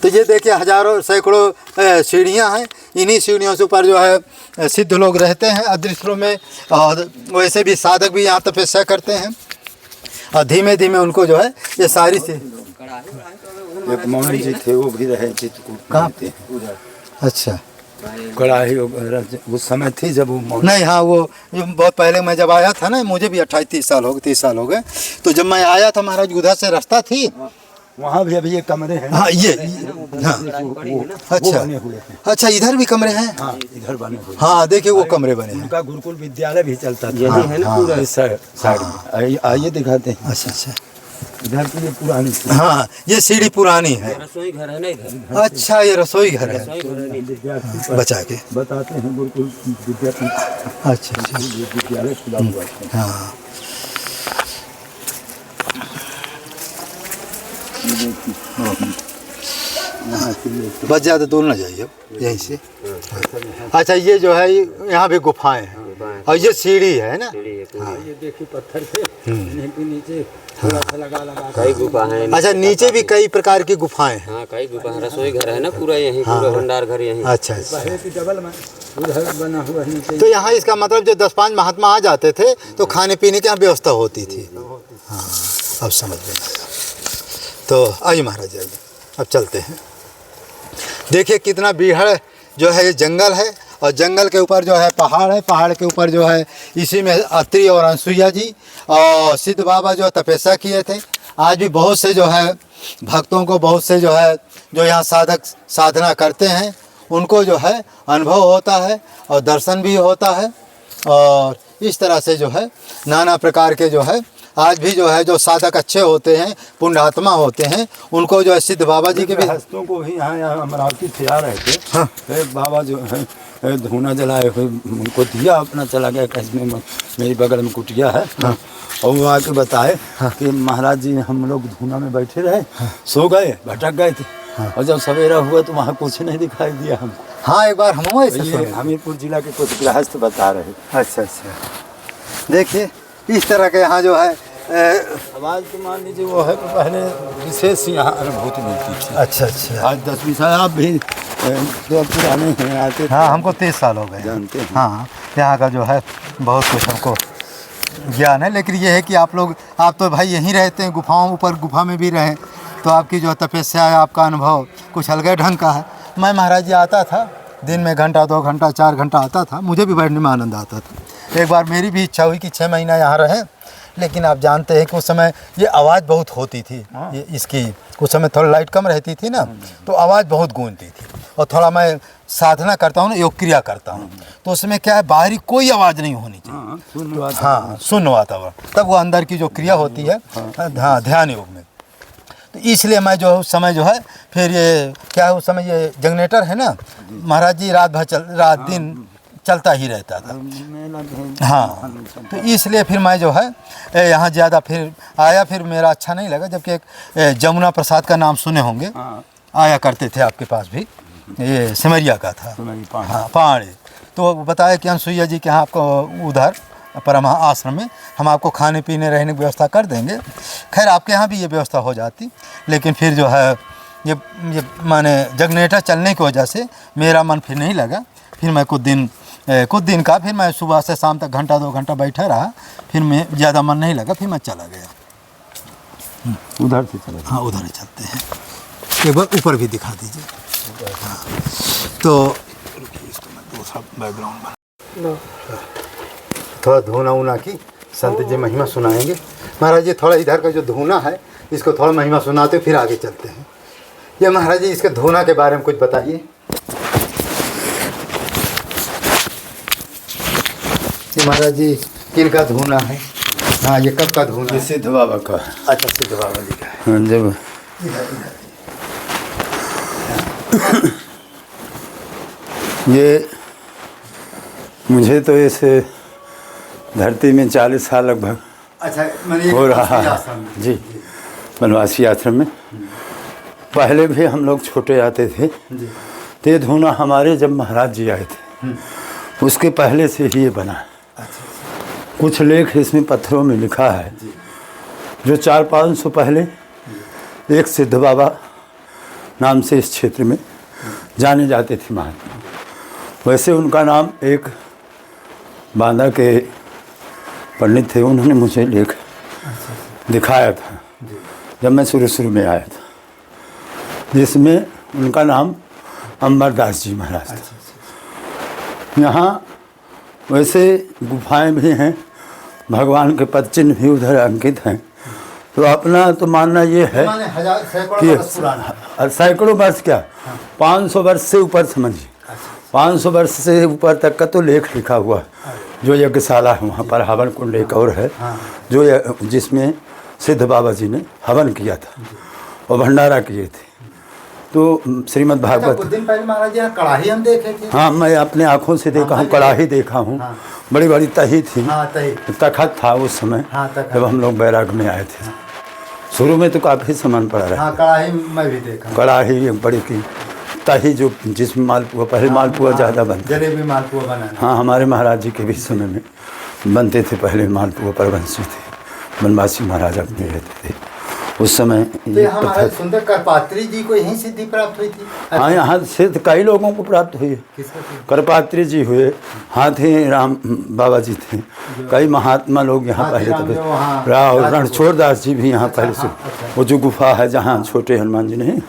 तो ये देखिए हजारों सैकड़ों सीढ़ियाँ हैं। इन्हीं सीढ़ियों से ऊपर जो है सिद्ध लोग रहते हैं अदृश्यों में और वैसे भी साधक भी यहाँ तपस्या करते हैं और धीमे धीमे उनको जो है ये सारी से एक मौनी जी थे वो भी रहे चित्रकूट कहाँ पे उधर। अच्छा कड़ाही वगैरह उस समय थी जब वो मौनी। नहीं हाँ वो बहुत पहले मैं जब आया था ना मुझे भी 28-30 साल हो गए 30 साल हो गए तो जब मैं आया था महाराज उधर से रास्ता थी। वहाँ भी अभी ये कमरे हैं। हाँ ये हाँ वो अच्छा बने हुए हैं। अच्छा इधर भी कमरे हैं। हाँ इधर बने हुए हैं। हाँ देखिए वो कमरे बने हैं। उनका गुरुकुल विद्यालय भी चलता था। यही है ना पूरा इस साइड में। आइए दिखाते हैं। अच्छा अच्छा इधर की ये पुरानी थी। हाँ ये सीढ़ी पुरानी है। रसोई घर है ना इधर। अच्छा ये रसोई घर है रसोई घर है नीचे। बचा के। बताते हैं गुरुकुल विद्यापीठ अच्छा अच्छा विद्यालय खुला हुआ है। हाँ बस ज़्यादा दूर ना जाइए यहीं से। अच्छा ये जो है यहाँ भी गुफाएं हैं और ये सीढ़ी है ना। ये देखिए पत्थर से नीचे थोड़ा सा लगा कई गुफा है। अच्छा नीचे भी कई प्रकार की गुफाएं हैं। हाँ कई गुफा है। रसोई घर है ना पूरा यहीं पूरा भंडार घर यहीं। अच्छा अच्छा पहले की डबल में उधर बना हुआ है नीचे। तो यहाँ इसका मतलब जो 10-5 महात्मा आ जाते थे तो खाने पीने की यहाँ व्यवस्था होती थी। हाँ अब समझ में आया। तो आइए महाराज आइए अब चलते हैं। देखिए कितना बीहड़ जो है ये जंगल है और जंगल के ऊपर जो है पहाड़ है। पहाड़ के ऊपर जो है इसी में अत्रि और अनसुईया जी और सिद्ध बाबा जो तपस्या किए थे। आज भी बहुत से जो है भक्तों को बहुत से जो है जो यहाँ साधक साधना करते हैं उनको जो है अनुभव होता है और दर्शन भी होता है। और इस तरह से जो है नाना प्रकार के जो है आज भी जो है जो साधक अच्छे होते हैं पुण्यात्मा होते हैं उनको जो है सिद्ध बाबा जी के भी हस्तों को भी यहाँ अमरावती से आ रहे थे। हाँ। एक बाबा जो है धूना जलाए हुए उनको दिया अपना चला गया। कसमे में मेरी बगल में कुटिया है। हाँ। और वो आके बताए कि महाराज जी हम लोग धूना में बैठे रहे सो गए भटक गए थे। और जब सवेरा हुआ तो वहाँ कुछ नहीं दिखाई दिया हमको। हाँ एक बार हम ऐसे ये हमीरपुर जिला के कुछ गृहस्थ बता रहे। अच्छा अच्छा देखिए इस तरह के यहाँ जो है आवाज़ तो मान लीजिए वो है कि पहले विशेष यहाँ अनुभूति मिलती थी। अच्छा अच्छा आज 10-20 साल आप भी तो पुराने हैं आते थे। हाँ हमको 30 साल हो गए जानते हैं। हाँ यहाँ का जो है बहुत कुछ हमको ज्ञान है। लेकिन ये है कि आप लोग आप तो भाई यहीं रहते हैं गुफाओं ऊपर गुफा में भी रहें तो आपकी जो तपस्या है आपका अनुभव कुछ अलग ढंग का है। मैं महाराज जी आता था दिन में घंटा 2 घंटा 4 घंटा आता था मुझे भी बैठने में आनंद आता था। एक बार मेरी भी इच्छा हुई कि 6 महीना यहाँ रहें लेकिन आप जानते हैं कि उस समय ये आवाज़ बहुत होती थी। ये इसकी उस समय थोड़ा लाइट कम रहती थी ना तो आवाज़ बहुत गूंजती थी। और थोड़ा मैं साधना करता हूँ ना योग क्रिया करता हूँ तो उसमें क्या है बाहरी कोई आवाज़ नहीं होनी चाहिए। हाँ शून्य वातावरण तब वो अंदर की जो क्रिया होती है हाँ ध्यान योग में। तो इसलिए मैं जो उस समय जो है फिर ये क्या है उस समय ये जनरेटर है ना महाराज जी रात दिन चलता ही रहता था। हाँ तो इसलिए फिर मैं जो है यहाँ ज़्यादा फिर आया फिर मेरा अच्छा नहीं लगा। जबकि एक जमुना प्रसाद का नाम सुने होंगे आया करते थे आपके पास भी ये सिमरिया का था। हाँ पहाड़ी तो बताया कि अनसुईया जी के यहाँ आपको उधर परमा आश्रम में हम आपको खाने पीने रहने की व्यवस्था कर देंगे। खैर आपके यहाँ भी ये व्यवस्था हो जाती लेकिन फिर जो है ये माने जनरेटर चलने की वजह से मेरा मन फिर नहीं लगा। फिर मैं कुछ दिन का फिर मैं सुबह से शाम तक घंटा 2 घंटा बैठा रहा, फिर मैं ज़्यादा मन नहीं लगा, फिर मैं चला गया। उधर से चले। हाँ उधर ही चलते हैं, एक बार ऊपर भी दिखा दीजिए। हाँ तो इसको मैं दूसरा बैकग्राउंड बना, थोड़ा धूना ऊना की संत जी महिमा सुनाएंगे। महाराज जी थोड़ा इधर का जो धूना है इसको थोड़ा महिमा सुनाते फिर आगे चलते हैं। ये महाराज जी इसके धूना के बारे में कुछ बताइए। ये महाराज जी किनका धूना है? हाँ ये कब का धूना है? सिद्ध बाबा का। अच्छा सिद्ध बाबा जी का है। हाँ, जब ये मुझे तो इस धरती में 40 साल लगभग अच्छा मैंने हो रहा है जी, बनवासी आश्रम में। पहले भी हम लोग छोटे आते थे, तो ये धूना हमारे जब महाराज जी आए थे उसके पहले से ही ये बना है। कुछ लेख इसमें पत्थरों में लिखा है जो 400-500 पहले एक सिद्ध बाबा नाम से इस क्षेत्र में जाने जाते थे महात्मा। वैसे उनका नाम एक बांदा के पंडित थे, उन्होंने मुझे लेख दिखाया था जब मैं शुरू में आया था, जिसमें उनका नाम अमरदास जी महाराज था। यहाँ वैसे गुफाएं भी हैं, भगवान के पद चिन्ह भी उधर अंकित हैं। तो अपना तो मानना ये है कि सैकड़ों वर्ष क्या 500 वर्ष से ऊपर समझिए, 500 वर्ष से ऊपर तक का तो लेख लिखा हुआ है। जो यज्ञशाला है वहाँ पर हवन कुंड एक और है जो जिसमें सिद्ध बाबा जी ने हवन किया था और भंडारा किए थे। तो श्रीमद् भागवत कुछ दिन पहले महाराज जी कड़ाही हम देखे थे। हाँ मैं अपने आँखों से देखा हूँ, कड़ाही देखा हूँ। बड़ी बड़ी तही थी, तखत था उस समय जब हम लोग बैराग में आए थे। शुरू में तो काफ़ी सामान पड़ा रहा। कड़ाही मैं भी देखा, कड़ाही एक बड़ी की तही जो जिसमें मालपुआ, पहले मालपुआ ज़्यादा बनता, जलेबी मालपुआ बना। हाँ हमारे महाराज जी के भी समय में बनते थे पहले मालपुआ, परवंशी थे, बनवासी महाराज अपने रहते थे उस समय। तो हमारे सुंदर करपात्री जी को यहीं सिद्धि प्राप्त हुई थी। हाँ यहाँ सिद्ध कई लोगों को प्राप्त हुई है। करपात्री जी हुए, हाथी राम बाबा जी थे, कई महात्मा लोग यहाँ पहले थे। और रणछोड़ दास जी भी यहाँ पहले से, वो जो गुफा है जहाँ छोटे हनुमान जी नहीं,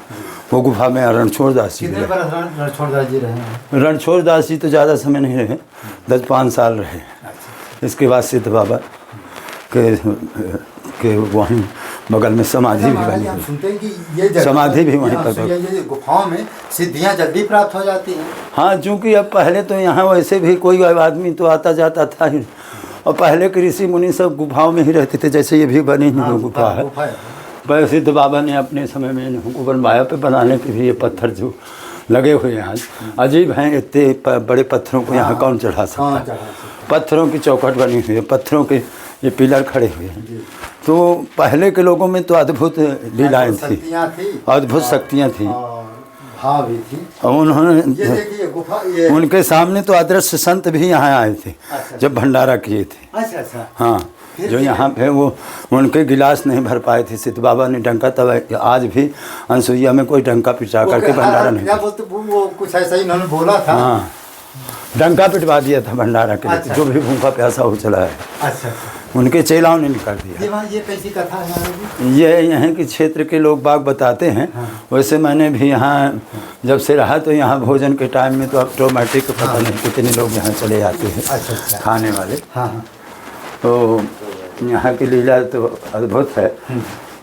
वो गुफा में रणछोड़ दास जी रहे। रणछोड़ दास जी तो ज़्यादा समय नहीं रहे, 10-5 साल रहे। इसके बाद सिद्ध बाबा के वहीं बगल में समाधि भी बनी है। समाधि भी वहीं पर। गुफाओं में सिद्धियां जल्दी प्राप्त हो जाती हैं। हाँ चूँकि अब पहले तो यहाँ वैसे भी कोई आदमी तो आता जाता था ही, और पहले के ऋषि मुनि सब गुफाओं में ही रहते थे। जैसे ये भी बनी हुई गुफा है, पर सिद्ध बाबा ने अपने समय में इनको बनवाया। पे बनाने के भी ये पत्थर जो लगे हुए हैं आज अजीब हैं, इतने बड़े पत्थरों को यहाँ कौन चढ़ा सकता है। पत्थरों की चौखट बनी हुई है, पत्थरों के ये पिलर खड़े हुए हैं। तो पहले के लोगों में तो अद्भुत लीलाएं थी, अद्भुत शक्तियाँ थी। और उन्होंने उनके सामने तो अदृश्य संत भी यहाँ आए थे जब भंडारा किए थे। हाँ जो यहाँ पे वो उनके गिलास नहीं भर पाए थे, सिद्ध बाबा ने डंका, तब आज भी अनसुईया में कोई डंका पिटा करके भंडारा नहीं। वो कुछ ऐसा ही उन्होंने बोला था। हाँ डंका पिटवा दिया था भंडारा के लिए, जो भी भूखा प्यासा हो चला है। अच्छा उनके चेलाओं ने निकाल दिया। ये कैसी कथा है? ये यहाँ के क्षेत्र के लोग बाग बताते हैं। वैसे मैंने भी यहाँ जब से रहा तो यहाँ भोजन के टाइम में तो ऑटोमेटिक पता नहीं कितने लोग यहाँ चले आते हैं खाने वाले। तो यहाँ की लीला तो अद्भुत है।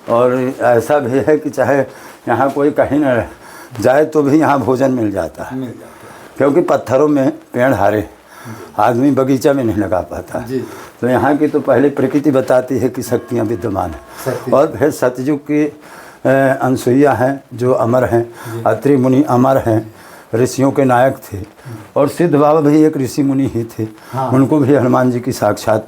और ऐसा भी है कि चाहे यहाँ कोई कहीं न जाए तो भी यहाँ भोजन मिल जाता है, क्योंकि पत्थरों में पेड़ हारे, आदमी बगीचा में नहीं लगा पाता। तो यहाँ की तो पहले प्रकृति बताती है कि शक्तियाँ विद्यमान हैं। और फिर सतयुग की अनसुईया हैं जो अमर हैं, अत्रि मुनि अमर हैं, ऋषियों के नायक थे। और सिद्ध बाबा भी एक ऋषि मुनि ही थे। उनको भी हनुमान जी की साक्षात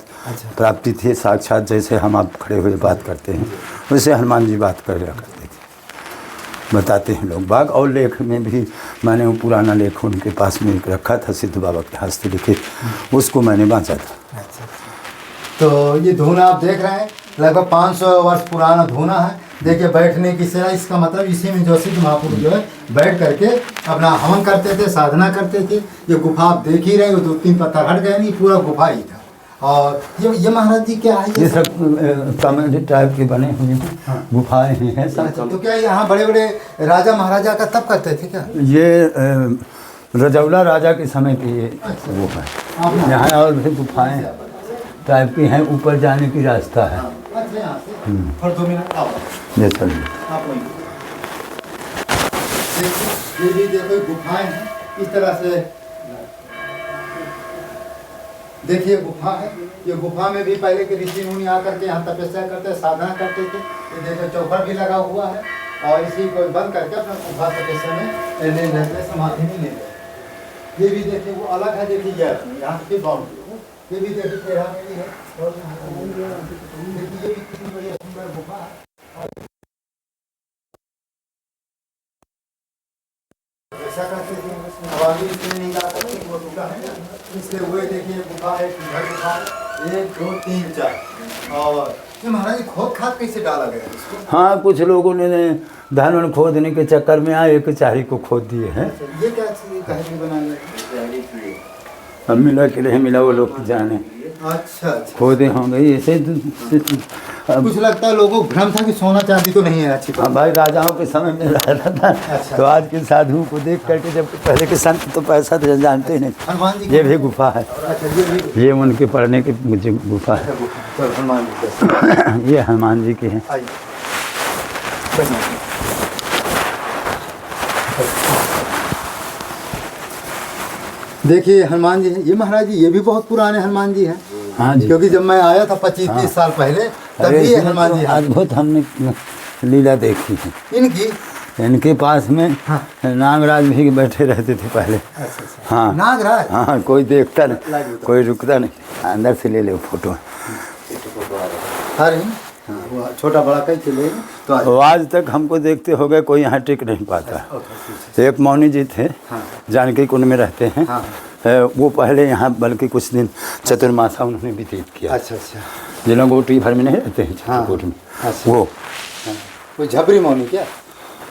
प्राप्ति थी। साक्षात जैसे हम आप खड़े हुए बात करते हैं वैसे हनुमान जी बात कर रहा करते थे, बताते हैं लोग बाग। और लेख में भी मैंने वो पुराना लेख उनके पास में रखा था, सिद्ध बाबा के हाथ से लिखे, उसको मैंने बांचा था। तो ये धूना आप देख रहे हैं लगभग 500 वर्ष पुराना धूना है। देखिए बैठने की सेवा, इसका मतलब इसी में जोशी महापुरुष जो है बैठ करके अपना हवन करते थे, साधना करते थे। ये गुफा आप देख ही रहे हो, 2-3 पत्थर हट गए, नहीं पूरा गुफा ही था। और ये महाराज जी क्या है? ये सब कमेटी टाइप के बने हुए हैं, गुफाएं हैं सब। तो क्या यहाँ बड़े बड़े राजा महाराजा का तब करते थे क्या? ये रजौला राजा के समय की ये वो है। यहाँ और भी गुफाएं टाइप की हैं, ऊपर जाने की रास्ता है। अच्छा, यहाँ से और 2 मिनट आओ। ये सब आप वहीं। देखिए, ये भी देखो गुफाएं हैं इस तरह से। देखिए गुफा है, ये गुफा में भी पहले के ऋषि मुनि आकर के यहाँ तपस्या करते, साधना करते थे। ये देखो चौखट भी लगा हुआ है और इसी को बंद करके अपना गुफा तपस्या में ले लेते, समाधि में ले लेते। ये भी देखिए वो अलग है, देखिए यहाँ की बाउंड्री, ये भी देखिए टेढ़ा मेढ़ी है। और देखिए ये भी कितनी बड़ी सुंदर गुफा है। ऐसा करते थे, आवाज़ इसलिए नहीं गा सकते, वो टूटा है ना, इसलिए वो देखिए गुफा है, गुफा 1 2 3 4। और ये महाराज जी खोद खाद कैसे डाला गया है इसको? हाँ, कुछ लोगों ने धान खोदने के चक्कर में आए कचहरी को खोद दिए हैं। ये क्या चीज़ कहीं बनाया है? अब मिला कि नहीं मिला वो लोग जाने, अच्छा। खोदे होंगे ऐसे। कुछ लगता है लोगों को भ्रम था कि सोना चांदी तो नहीं है अच्छी बात। हाँ भाई, राजाओं के समय में रहा था। अच्छा। तो आज के साधुओं को देख करके, जब पहले के संत तो पैसा तो जानते नहीं। हनुमान जी ये भी गुफा है, अच्छा, ये भी ये उनके पढ़ने की मुझे गुफा है। चल हनुमान जी के ये हनुमान जी की है। आइए। देखिए हनुमान जी, ये महाराज जी ये भी बहुत पुराने हनुमान जी हैं। हाँ जी, क्योंकि जब मैं आया था 25-30 साल पहले, तब अरे ये इसमें हनुमान जी तो अद्भुत हमने लीला देखी है इनकी। इनके पास में। हाँ। नागराज भी बैठे रहते थे पहले। अच्छा। हाँ नागराज। हाँ, कोई देखता नहीं, कोई रुकता नहीं। अंदर से ले ले फोटो। अरे वो छोटा बड़ा कहीं चले तो आज तक हमको देखते हो गए, कोई यहाँ टिक नहीं पाता। एक मौनी जी थे, जानकी कुंड में रहते हैं। वो पहले यहाँ बल्कि कुछ दिन चतुर्मासा उन्होंने व्यतीत किया। अच्छा। जो लंगोटी भर में नहीं रहते हैं चित्रकूट में, वो झबरी मौनी क्या?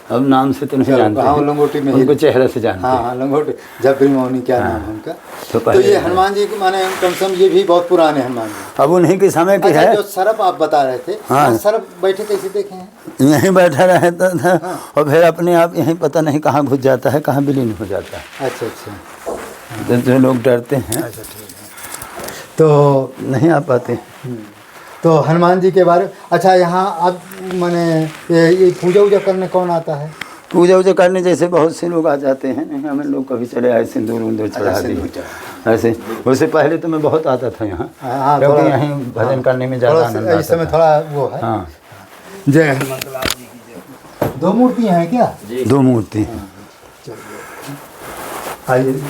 अब नाम से तो नहीं जानते, हाँ, लंगोटी में उनको चेहरे से जानते हैं। हाँ, लंगोटी झबरी मौनी क्या नाम है उनका? तो ये हनुमान जी माने कम से कम ये भी बहुत पुराने हनुमान जी। अब उन्हीं के समय की है। जो सरप आप बता रहे थे, हाँ। सरप बैठे कैसे देखे हैं? यहीं बैठा रहता था। और फिर अपने आप यहीं पता नहीं कहाँ घुस जाता है, कहाँ विलीन हो जाता है। अच्छा। जो लोग डरते हैं अच्छा, ठीक है। तो नहीं आ पाते। तो हनुमान जी के बारे, अच्छा यहाँ अब माने ये पूजा वूजा करने कौन आता है? पूजा वूजा करने जैसे बहुत से लोग आ जाते हैं। नहीं, हमें लोग कभी चले आए, सिंदूर उंदूर चढ़ा दिए ऐसे। उससे पहले तो मैं बहुत आता था यहाँ, हाँ, क्योंकि यहीं भजन करने में ज़्यादा आनंद आता इस समय था। थोड़ा वो है। हाँ, जय हनुमान। 2 मूर्तियाँ हैं क्या? 2 मूर्ति। आइए,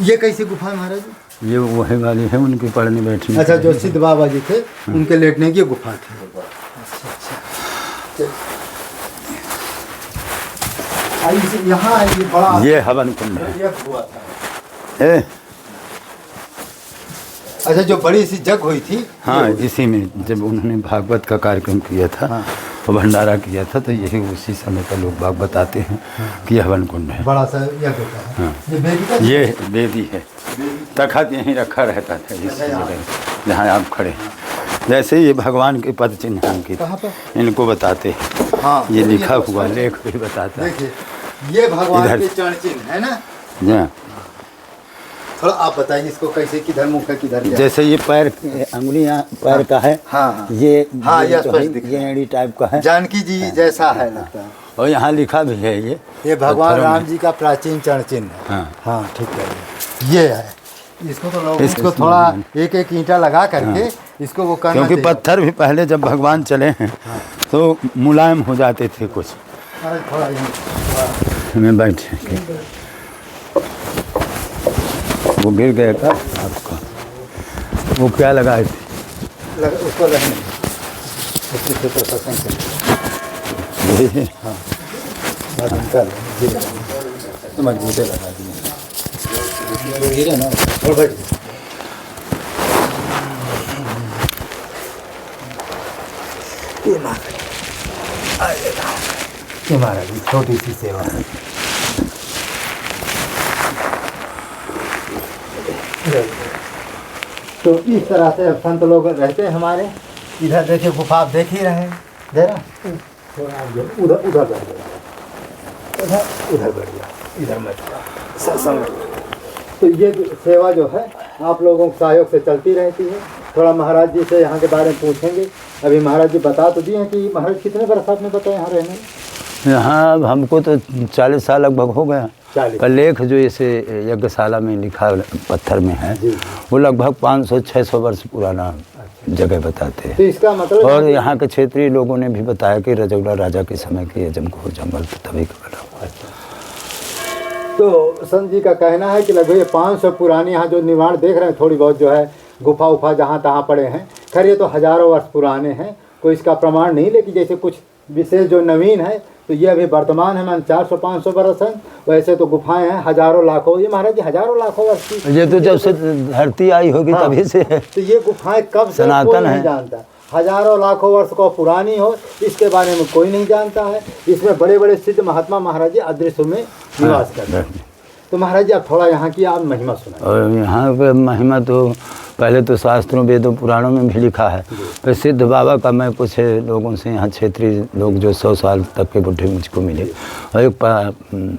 ये कैसी गुफा है महाराज? ये वही वाली है, उनके पढ़ने बैठने। अच्छा, जो सिद्ध बाबा जी थे उनके लेटने की गुफा थी। अच्छा। यहाँ ये बड़ा ये हवन कुंड है। ये हुआ था। ए, अच्छा, जो बड़ी सी जग हुई थी। हाँ, इसी में जब उन्होंने भागवत का कार्यक्रम किया था, और भंडारा किया था, तो यही उसी समय का लोग बाग बताते हैं कि यह हवन कुंड है। बड़ा सा यज्ञ होता है। हाँ। ये वेदी का ये वेदी है, तखत यहीं रखा रहता था इस जगह जहाँ आप खड़े। जैसे ये भगवान के पद चिन्ह अंकित, कहाँ पर? इनको बताते हैं। हाँ, ये लिखा हुआ लेख भी बताता है। देखिए, ये भगवान इधर के चरण चिन्ह है ना। जी, थोड़ा आप बताइए इसको, कैसे किधर मुख है किधर क्या? जैसे ये पैर, अंगुलियाँ पैर का है। हाँ। ये हाँ, ये जो स्पष्ट है, दिख ये एड़ी टाइप का है। जानकी जी जैसा है लगता है। और यहाँ लिखा भी है ये भगवान पत्थरों में। राम जी का प्राचीन चरण चिन्ह है। हाँ। हाँ, ठीक है। ये है, इसको तो लोग इसको इसको थोड़ा एक ईंटा लगा करके इसको वो करना क्योंकि चाहिए। पत्थर भी पहले जब भगवान चले हैं तो मुलायम हो जाते थे कुछ। अरे थोड़ा हमें बैठे वो गिर गया था आपका, वो क्या लगाए थे? उसको रहने उसके से तो सत्संग करें। ये हाँ, बाद में कर तो मजबूते लगा दिए। गिरे ना और बैठ गए। ये मार ये महाराज जी छोटी सी सेवा है। तो इस तरह से अब संत लोग रहते हैं हमारे। इधर देखिए गुफा आप देख ही रहे हैं जरा, थोड़ा आगे उधर उधर बैठ गया, उधर उधर बैठ गया, इधर मत गया सत्संग। तो ये सेवा जो है आप लोगों के सहयोग से चलती रहती है। थोड़ा महाराज जी से यहाँ के बारे में पूछेंगे। अभी महाराज जी बता तो दिए हैं कि महाराज कितने बरस आपने बताया यहाँ रहने? यहाँ हमको तो 40 साल लगभग हो गया। 40। पर लेख जो इसे यज्ञशाला में लिखा पत्थर में है जी। वो लगभग 500-600 वर्ष पुराना जगह बताते हैं। तो इसका मतलब और यहाँ के क्षेत्रीय लोगों ने भी बताया कि रजौला राजा के समय के जमघोर जंगल तभी का बना हुआ। तो संत जी का कहना है कि लगभग 500 पुरानी यहाँ जो निर्माण देख रहे हैं, थोड़ी बहुत जो है गुफा उफा जहाँ तहाँ पड़े हैं, खैर ये तो हजारों वर्ष पुराने हैं, कोई इसका प्रमाण नहीं। लेकिन जैसे कुछ विशेष जो नवीन है तो ये अभी वर्तमान है, मान 400-500 वर्ष है। वैसे तो गुफाएं हैं हजारों लाखों, ये महाराज जी हजारों लाखों वर्ष की। ये तो जब से धरती आई होगी हाँ। तभी से है। तो ये गुफाएं कब से सनातन कोई नहीं है। जानता। हजारों लाखों वर्ष को पुरानी हो इसके बारे में कोई नहीं जानता है। इसमें बड़े बड़े सिद्ध महात्मा महाराज जी अदृश्य में निवास करते हैं। तो महाराज जी आप थोड़ा यहाँ की आप महिमा सुनाइए। और यहाँ पे महिमा तो पहले तो शास्त्रों वेदों पुराणों में भी लिखा है। फिर सिद्ध बाबा का मैं कुछ लोगों से यहाँ क्षेत्रीय लोग जो 100 साल तक के बुढ़े मुझको मिले और एक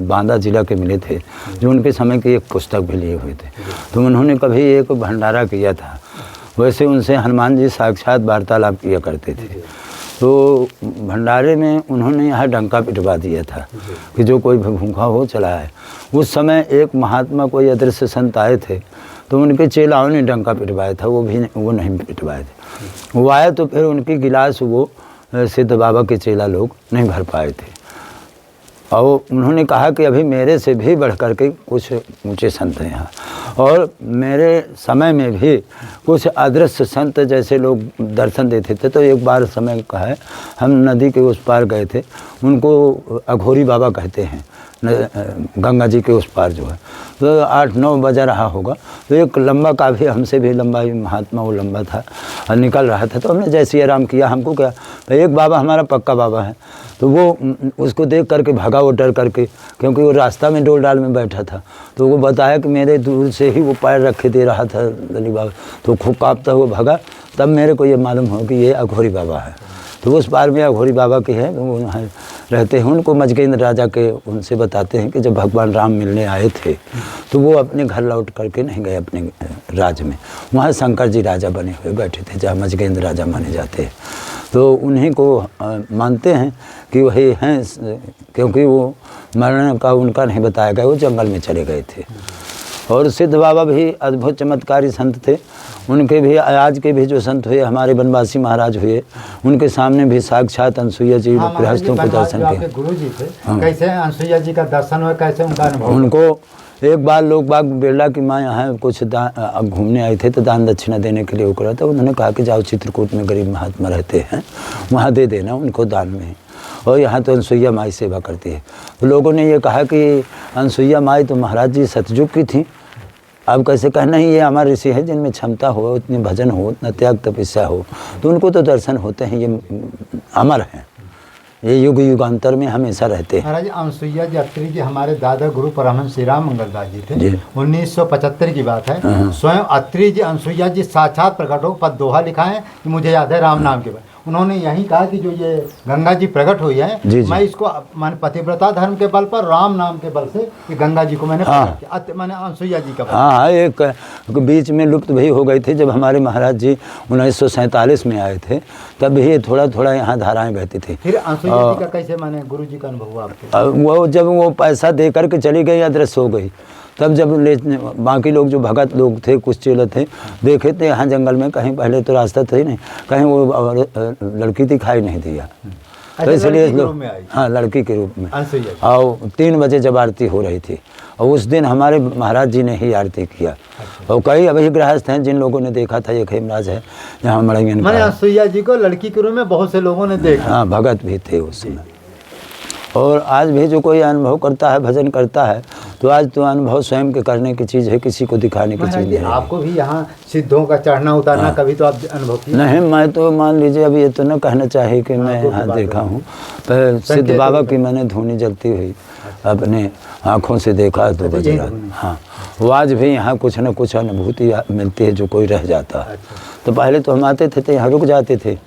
बांदा जिला के मिले थे जो उनके समय की एक पुस्तक भी लिए हुए थे। तो उन्होंने कभी एक भंडारा किया था। वैसे उनसे हनुमान जी साक्षात वार्तालाप किया करते थे। तो भंडारे में उन्होंने यहाँ डंका पिटवा दिया था कि जो कोई भूखा हो चला है। उस समय एक महात्मा कोई अदृश्य संत आए थे तो उनके चेलाओं ने डंका पिटवाया था, वो नहीं पिटवाए थे। वो आए तो फिर उनकी गिलास वो सिद्ध बाबा के चेला लोग नहीं भर पाए थे। और उन्होंने कहा कि अभी मेरे से भी बढ़ कर के कुछ ऊँचे संत हैं यहाँ, और मेरे समय में भी कुछ अदृश्य संत जैसे लोग दर्शन देते थे। तो एक बार समय का है, हम नदी के उस पार गए थे, उनको अघोरी बाबा कहते हैं, गंगा जी के उस पार जो है। तो 8-9 बजा रहा होगा तो एक लंबा, काफ़ी हमसे भी लंबा महात्मा, वो लंबा था और निकल रहा था। तो हमने जैसे आराम किया, हमको क्या, तो एक बाबा हमारा पक्का बाबा है, तो वो उसको देख करके भागा, वो डर करके, क्योंकि वो रास्ता में डोल डाल में बैठा था। तो वो बताया कि मेरे दूर से ही वो पैर रखे दे रहा था दली बाबा, तो खूब काँपता हुआ भागा। तब मेरे को ये मालूम हो कि ये अघोरी बाबा है। तो उस पार में अघोरी बाबा के हैं, वो वहाँ रहते हैं। उनको मजगेंद्र राजा के उनसे बताते हैं कि जब भगवान राम मिलने आए थे तो वो अपने घर लौट करके नहीं गए अपने राज्य में, वहाँ शंकर जी राजा बने हुए बैठे थे जहाँ मजगेंद्र राजा माने जाते हैं। तो उन्हीं को मानते हैं कि वही हैं, क्योंकि वो मरण का उनका नहीं बताया गया, वो जंगल में चले गए थे। और सिद्ध बाबा भी अद्भुत चमत्कारी संत थे। उनके भी आज के भी जो संत हुए हमारे बनवासी महाराज हुए, उनके सामने भी साक्षात अनसुईया जी गृहस्थों को दर्शन किया। गुरु जी थे, कैसे अनसुईया जी का दर्शन हुआ, कैसे उनका अनुभव? उनको एक बार लोग बाग बिरला की माँ यहाँ कुछ घूमने आए थे तो दान दक्षिणा देने के लिए वो करा था। उन्होंने कहा कि जाओ चित्रकूट में गरीब महात्मा रहते हैं, वहाँ दे देना उनको दान में, और यहाँ तो अनसुईया माई सेवा करती है। तो लोगों ने ये कहा कि अनसुईया माई तो महाराज जी सतयुग की थी, अब कैसे कहना ही, ये हमारे ऋषि है जिनमें क्षमता हो, इतनी भजन हो, इतना त्याग तपस्या हो, तो उनको तो दर्शन होते हैं, ये अमर हैं, ये युग युगांतर में हमेशा रहते हैं। महाराज अनसुईया जी अत्री जी हमारे दादा गुरु परमहंस श्री राम मंगलदास जी थे। 1975 की बात है। स्वयं अत्री जी अनसुईया जी साक्षात प्रकट हो, पद दोहा लिखा है, मुझे याद है राम नाम के बाद। उन्होंने यही कहा कि जो ये गंगा जी प्रकट हुई है, मैं इसको मान पतिव्रता धर्म के बल पर, राम नाम के बल से ये गंगा जी को मैंने प्रकट किया। मैंने अनसुईया जी का हाँ, एक बीच में लुप्त भी हो गई थी। जब हमारे महाराज जी 1947 में आए थे तब भी थोड़ा थोड़ा यहाँ धाराएं बहती थी। फिर अनसुईया जी का कैसे माने गुरु जी का अनुभव हुआ आपके? वो जब वो पैसा दे करके चली गई, अदृश्य हो गई, तब जब बाकी लोग जो भगत लोग थे, कुछ चेले थे, देखे थे यहाँ जंगल में, कहीं पहले तो रास्ता था ही नहीं, कहीं वो लड़की दिखाई नहीं दिया। तो इसलिए लोग, हाँ, लड़की के रूप में। और 3 बजे जब आरती हो रही थी, और उस दिन हमारे महाराज जी ने ही आरती किया। और कई अभी गृहस्थ हैं जिन लोगों ने देखा था, ये खेमराज है यहाँ मड़ंगन, अनसुईया जी को लड़की के रूप में बहुत से लोगों ने देखा। हाँ, भगत भी थे उस समय। और आज भी जो कोई अनुभव करता है, भजन करता है, तो आज तो अनुभव स्वयं के करने की चीज़ है, किसी को दिखाने की चीज़ नहीं है। आपको भी यहाँ सिद्धों का चढ़ना उतारना कभी तो आप अनुभव किए? नहीं, मैं तो मान लीजिए अब ये तो न कहना चाहिए कि मैं यहाँ देखा हूँ, पर सिद्ध बाबा की मैंने धूनी जलती हुई अपने आँखों से देखा तो बजरा। हाँ, वो आज भी यहाँ कुछ न कुछ अनुभूति मिलती है जो कोई रह जाता है। तो पहले तो हम आते थे तो यहाँ रुक जाते थे,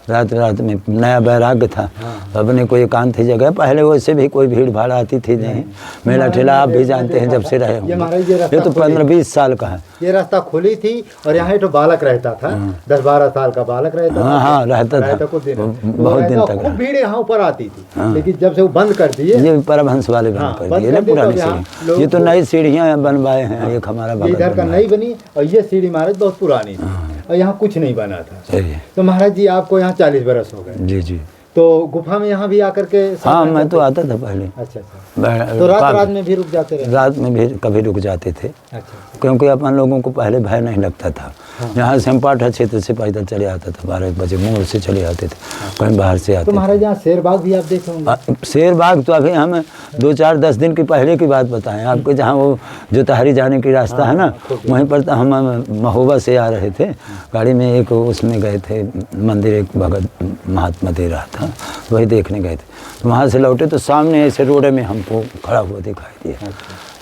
रात रात में नया वैराग्य था, अपने को एकांत जगह। पहले वैसे भी कोई भीड़ भाड़ आती थी नहीं, मेला ठेला आप भी जानते हैं जब से रहे होंगे, ये तो 15-20 साल का है। ये रास्ता खुली थी और यहाँ तो बालक रहता था, 10-12 साल का बालक रहता था। हाँ, रहता था कुछ दिन, बहुत दिन तक। खूब भीड़ यहाँ ऊपर आती थी, लेकिन जब से वो बंद कर दिए, ये परमहंस वाले बंद कर दिए ना पुरानी सीढ़ी। ये तो नई सीढ़ियाँ बनवाए हैं, एक हमारा बगल इधर का नई बनी और ये सीढ़ी महाराज बहुत पुरानी थी और यहाँ कुछ नहीं बना था। सही है। तो महाराज जी आपको यहाँ 40 बरस हो गए। जी जी। तो गुफा में यहाँ भी आकर के हाँ, मैं तो आता था पहले। अच्छा अच्छा। तो रात में भी रुक जाते रहे? रात में भी कभी रुक जाते थे। अच्छा। क्योंकि अपन लोगों को पहले भय नहीं लगता था। यहाँ से हम पाठा क्षेत्र से पैदल चले आता था, 12 बजे मोड़ से चले आते थे, कहीं बाहर से आते। तो महाराज यहाँ शेरबाग भी आप देखे होंगे? शेरबाग तो अभी हम 2-4-10 दिन की पहले की बात बताएं आपको, जहाँ वो जो तहरी जाने की रास्ता है ना, वहीं पर हम महोबा से आ रहे थे गाड़ी में, एक उसमें गए थे मंदिर, एक भगत महात्मा दे रहा था, तो वही देखने गए थे। तो वहाँ से लौटे तो सामने ऐसे रोड में हमको खड़ा हुआ दिखाई दिया,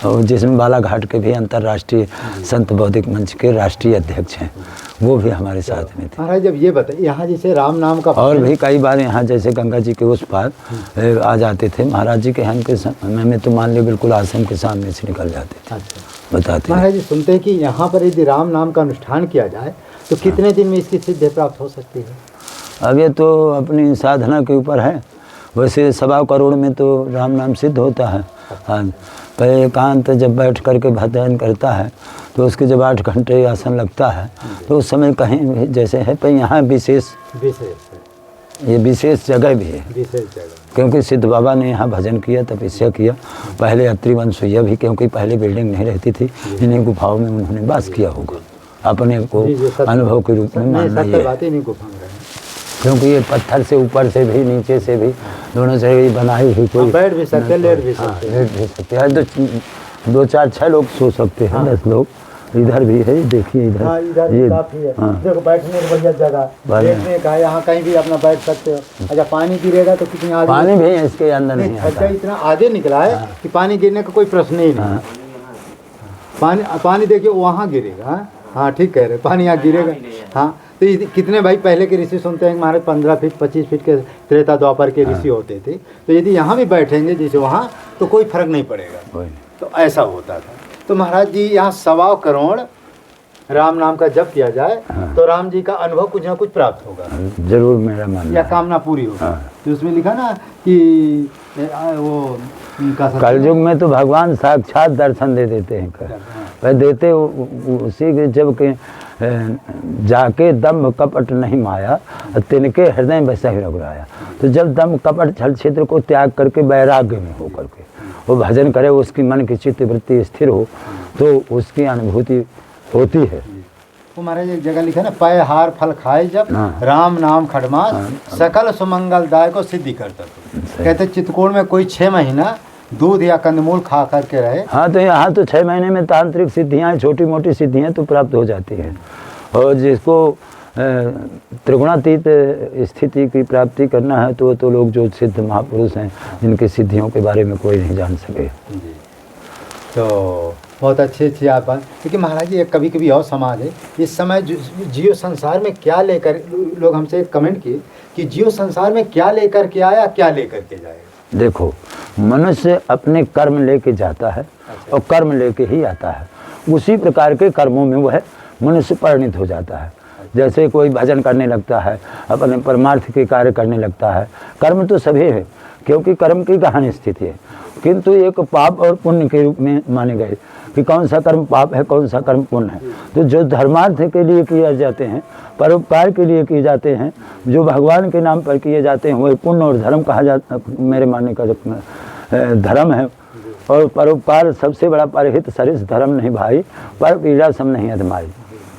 और जिसमें बालाघाट के भी अंतर्राष्ट्रीय संत बौद्धिक मंच के राष्ट्रीय अध्यक्ष हैं, वो भी हमारे साथ में थे। महाराज जब ये बताइए, यहाँ जैसे राम नाम का और भी कई बार यहाँ जैसे गंगा जी के उस पार आ जाते थे महाराज जी के हम के समय में, तो मान लीजिए बिल्कुल आश्रम के सामने से निकल जाते थे। अच्छा। बताते महाराज जी सुनते हैं कि यहाँ पर यदि राम नाम का अनुष्ठान किया जाए तो कितने दिन में इसकी सिद्धि प्राप्त हो सकती है? अब ये तो अपनी साधना के ऊपर है। वैसे 1.25 करोड़ में तो राम नाम सिद्ध होता है। हाँ, पर एकांत जब बैठ करके भजन करता है तो उसके जब 8 घंटे आसन लगता है तो उस समय कहीं भी जैसे है, पर यहाँ विशेष ये विशेष जगह भी है, विशेष जगह, क्योंकि सिद्ध बाबा ने यहाँ भजन किया, तपस्या किया। पहले अत्रि वंशोइया भी, क्योंकि पहले बिल्डिंग नहीं रहती थी, इन्हीं गुफाओं में उन्होंने वास किया होगा, अपने को अनुभव के रूप में मानना ये, क्योंकि ये पत्थर से ऊपर से भी नीचे से भी दोनों से भी बनाई हुई कोई बैठ भी सकते, लेट भी सकते, लेट भी सकते हैं। तो 2-4-6 लोग सो सकते हैं, 10 लोग इधर भी है, देखिए इधर। हाँ, इधर ये काफी है। देखो बैठने की बढ़िया जगह, बैठने का, यहाँ कहीं भी अपना बैठ सकते हो। अच्छा, पानी गिरेगा तो कितनी आगे? पानी भी है इसके अंदर नहीं आता। अच्छा, इतना आगे निकला है कि पानी गिरने का कोई प्रश्न ही नहीं। पानी देखिए वहाँ गिरेगा। हाँ ठीक कह रहे, पानी यहाँ गिरेगा। हाँ, तो कितने भाई पहले के ऋषि सुनते हैं हमारे 15 फीट 25 फीट के त्रेता द्वापर के ऋषि होते थे, तो यदि यहाँ भी बैठेंगे जैसे वहाँ तो कोई फर्क नहीं पड़ेगा। तो ऐसा होता था। तो महाराज जी यहाँ 1.25 करोड़ राम नाम का जप किया जाए तो राम जी का अनुभव कुछ ना कुछ प्राप्त होगा, जरूर मेरा मानना या कामना पूरी होगी। तो उसमें लिखा ना कि वो कलयुग में तो भगवान साक्षात दर्शन दे देते हैं, वह देते उसी के जब के जाके दम कपट नहीं माया, तिनके हृदय बसा ही रघुराया। तो जब दम कपट छल क्षेत्र को त्याग करके वैराग्य में हो करके वो भजन करे, उसकी मन की चित्त वृत्ति स्थिर हो, तो उसकी अनुभूति होती है। वो महाराज एक जगह लिखा ना, पय हार फल खाए जब राम नाम खड़मास सकल सुमंगल दाय को सिद्धि करता। कहते चित्रकूट में कोई 6 महीना दूध या कंदमूल खा करके रहे। हाँ, तो यहाँ तो 6 महीने में तांत्रिक सिद्धियाँ, छोटी मोटी सिद्धियाँ तो प्राप्त हो जाती हैं। और जिसको त्रिगुणातीत स्थिति की प्राप्ति करना है तो लोग जो सिद्ध महापुरुष हैं, जिनकी सिद्धियों के बारे में कोई नहीं जान सके। तो बहुत अच्छी आप, क्योंकि महाराज जी कभी कभी और समाज है इस समय जियो संसार में क्या लेकर, लोग हमसे एक कमेंट किए कि जियो संसार में क्या लेकर के आया, क्या लेकर के जाएगा। देखो, मनुष्य अपने कर्म लेके जाता है और कर्म लेके ही आता है। उसी प्रकार के कर्मों में वह मनुष्य परिणित हो जाता है। जैसे कोई भजन करने लगता है, अपने परमार्थ के कार्य करने लगता है। कर्म तो सभी है, क्योंकि कर्म की गहन स्थिति है, किंतु एक पाप और पुण्य के रूप में माने गए कि कौन सा कर्म पाप है, कौन सा कर्म पुण्य है। तो जो धर्मार्थ के लिए किए जाते हैं, परोपकार के लिए किए जाते हैं, जो भगवान के नाम पर किए जाते हैं, वही पुण्य और धर्म कहा जाता, मेरे मानने का धर्म है। और परोपकार सबसे बड़ा परहित सरिस धर्म नहीं भाई, पर पीड़ा सम नहीं अधमाई।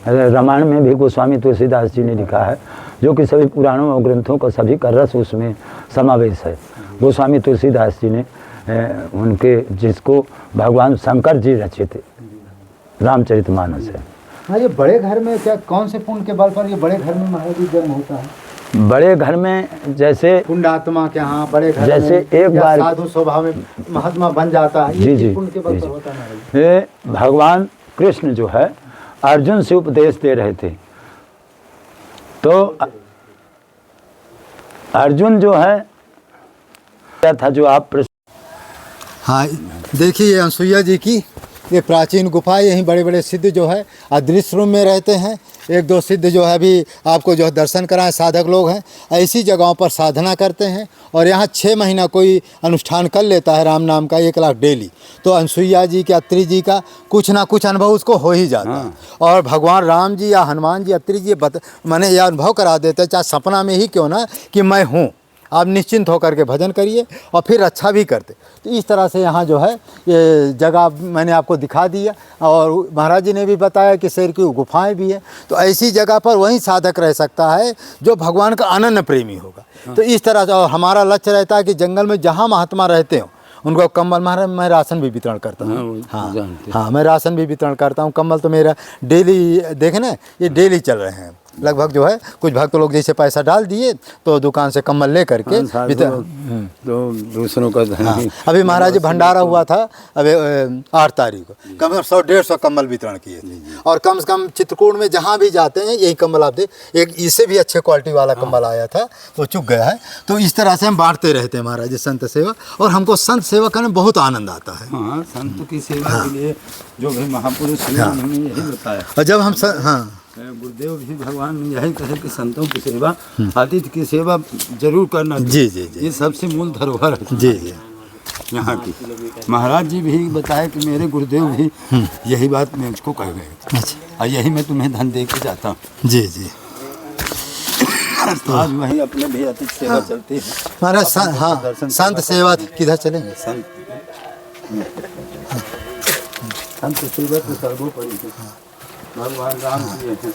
रामायण में भी गोस्वामी तुलसीदास जी ने लिखा है, जो कि सभी पुराणों और ग्रंथों का सभी का रस उसमें समावेश है। गोस्वामी तुलसीदास जी ने उनके जिसको भगवान शंकर जी रचे थे, रामचरितमानस है। हाँ, ये बड़े घर में क्या कौन से पुण्य के बल पर ये बड़े घर में महाराज जी जन्म होता है? बड़े घर में जैसे पुण्यात्मा के यहाँ बड़े घर जैसे में एक या बार साधु स्वभाव में महात्मा बन जाता है, जी, ये जी, किस पुण्य के बल जी, पर जी। होता है महाराज जी? ये भगवान कृष्ण जो है अर्जुन से उपदेश दे रहे थे, तो अर्जुन जो है क्या था जो आप हाँ, देखिए ये अनसुईया जी की ये प्राचीन गुफा, यहीं बड़े बड़े सिद्ध जो है अदृश्य रूम में रहते हैं। एक दो सिद्ध जो है अभी आपको जो है दर्शन कराएं, साधक लोग हैं, ऐसी जगहों पर साधना करते हैं और यहाँ 6 महीना कोई अनुष्ठान कर लेता है राम नाम का 1 लाख डेली, तो अनसुईया जी के अत्रि जी का कुछ ना कुछ अनुभव उसको हो ही जाता है। और भगवान राम जी या हनुमान जी अत्रि जी मैंने यह अनुभव करा देते हैं, चाहे सपना में ही क्यों ना, कि मैं हूँ, आप निश्चिंत होकर के भजन करिए और फिर अच्छा भी करते। तो इस तरह से यहाँ जो है ये जगह मैंने आपको दिखा दिया और महाराज जी ने भी बताया कि शेर की गुफाएं भी हैं। तो ऐसी जगह पर वही साधक रह सकता है जो भगवान का अनन्य प्रेमी होगा। तो इस तरह से और हमारा लक्ष्य रहता है कि जंगल में जहाँ महात्मा रहते हो उनको कम्बल, महाराज मैं राशन भी वितरण करता हूँ। हाँ, मैं राशन भी वितरण करता हूँ। कम्बल तो मेरा डेली देखे ना, ये डेली चल रहे हैं लगभग जो है। कुछ भक्त लोग जैसे पैसा डाल दिए तो दुकान से कम्बल ले करके तो दूसरों का हाँ, अभी महाराज जी भंडारा हुआ था अभी 8 तारीख को, कम से कम 100-150 कम्बल वितरण किए और कम से कम चित्रकूट में जहाँ भी जाते हैं यही कम्बल आप दे। एक इससे भी अच्छे क्वालिटी वाला कम्बल आया था वो चुक गया है। तो इस तरह से हम बांटते रहते हैं महाराज जी संत सेवा, और हमको संत सेवा करने में बहुत आनंद आता है। हाँ, संत की सेवा के लिए जो भी महापुरुष हैं उन्होंने यही बताया। और जब हम गुरुदेव भी भगवान ने यही कहे कि संतों की सेवा, आतिथ्य की सेवा जरूर करना। जी जी जी, ये सबसे मूल धरोहर है जी जी यहाँ की। महाराज जी भी बताए कि मेरे गुरुदेव भी यही बात मुझको कह गए, और यही मैं तुम्हें धन दे के जाता हूँ। जी जी, तो आज वही अपने भी आतिथ्य सेवा चलती है महाराज। हाँ, संत सेवा किधर चलेंगे? संत सेवा तो सर्वोपरि है। भगवान राम की है।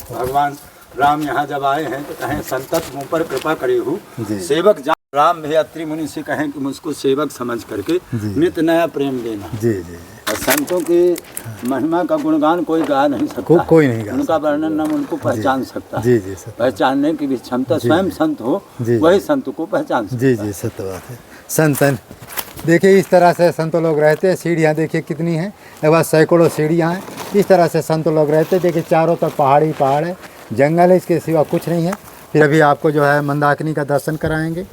भगवान राम यहाँ जब आए हैं तो कहें संतत मुँह पर कृपा करे हूँ, सेवक जा। राम भी अत्रि मुनि से कहें कि मुझको सेवक समझ करके नित्य नया प्रेम देना। जी जी, और संतों की महिमा का गुणगान कोई गा नहीं सकता, कोई नहीं गा उनका वर्णन हम उनको पहचान सकता है। जी जी, पहचानने की भी क्षमता स्वयं संत हो, वही संत को पहचान सकता है। जी जी, सत्य बात है। संतन देखिए इस तरह से संत लोग रहते हैं। सीढ़ियाँ देखिए कितनी हैं, एक बार सैकड़ों सीढ़ियाँ हैं। इस तरह से संत लोग रहते हैं। देखिए चारों तरफ पहाड़ ही पहाड़ है, जंगल है, इसके सिवा कुछ नहीं है। फिर अभी आपको जो है मंदाकिनी का दर्शन कराएंगे।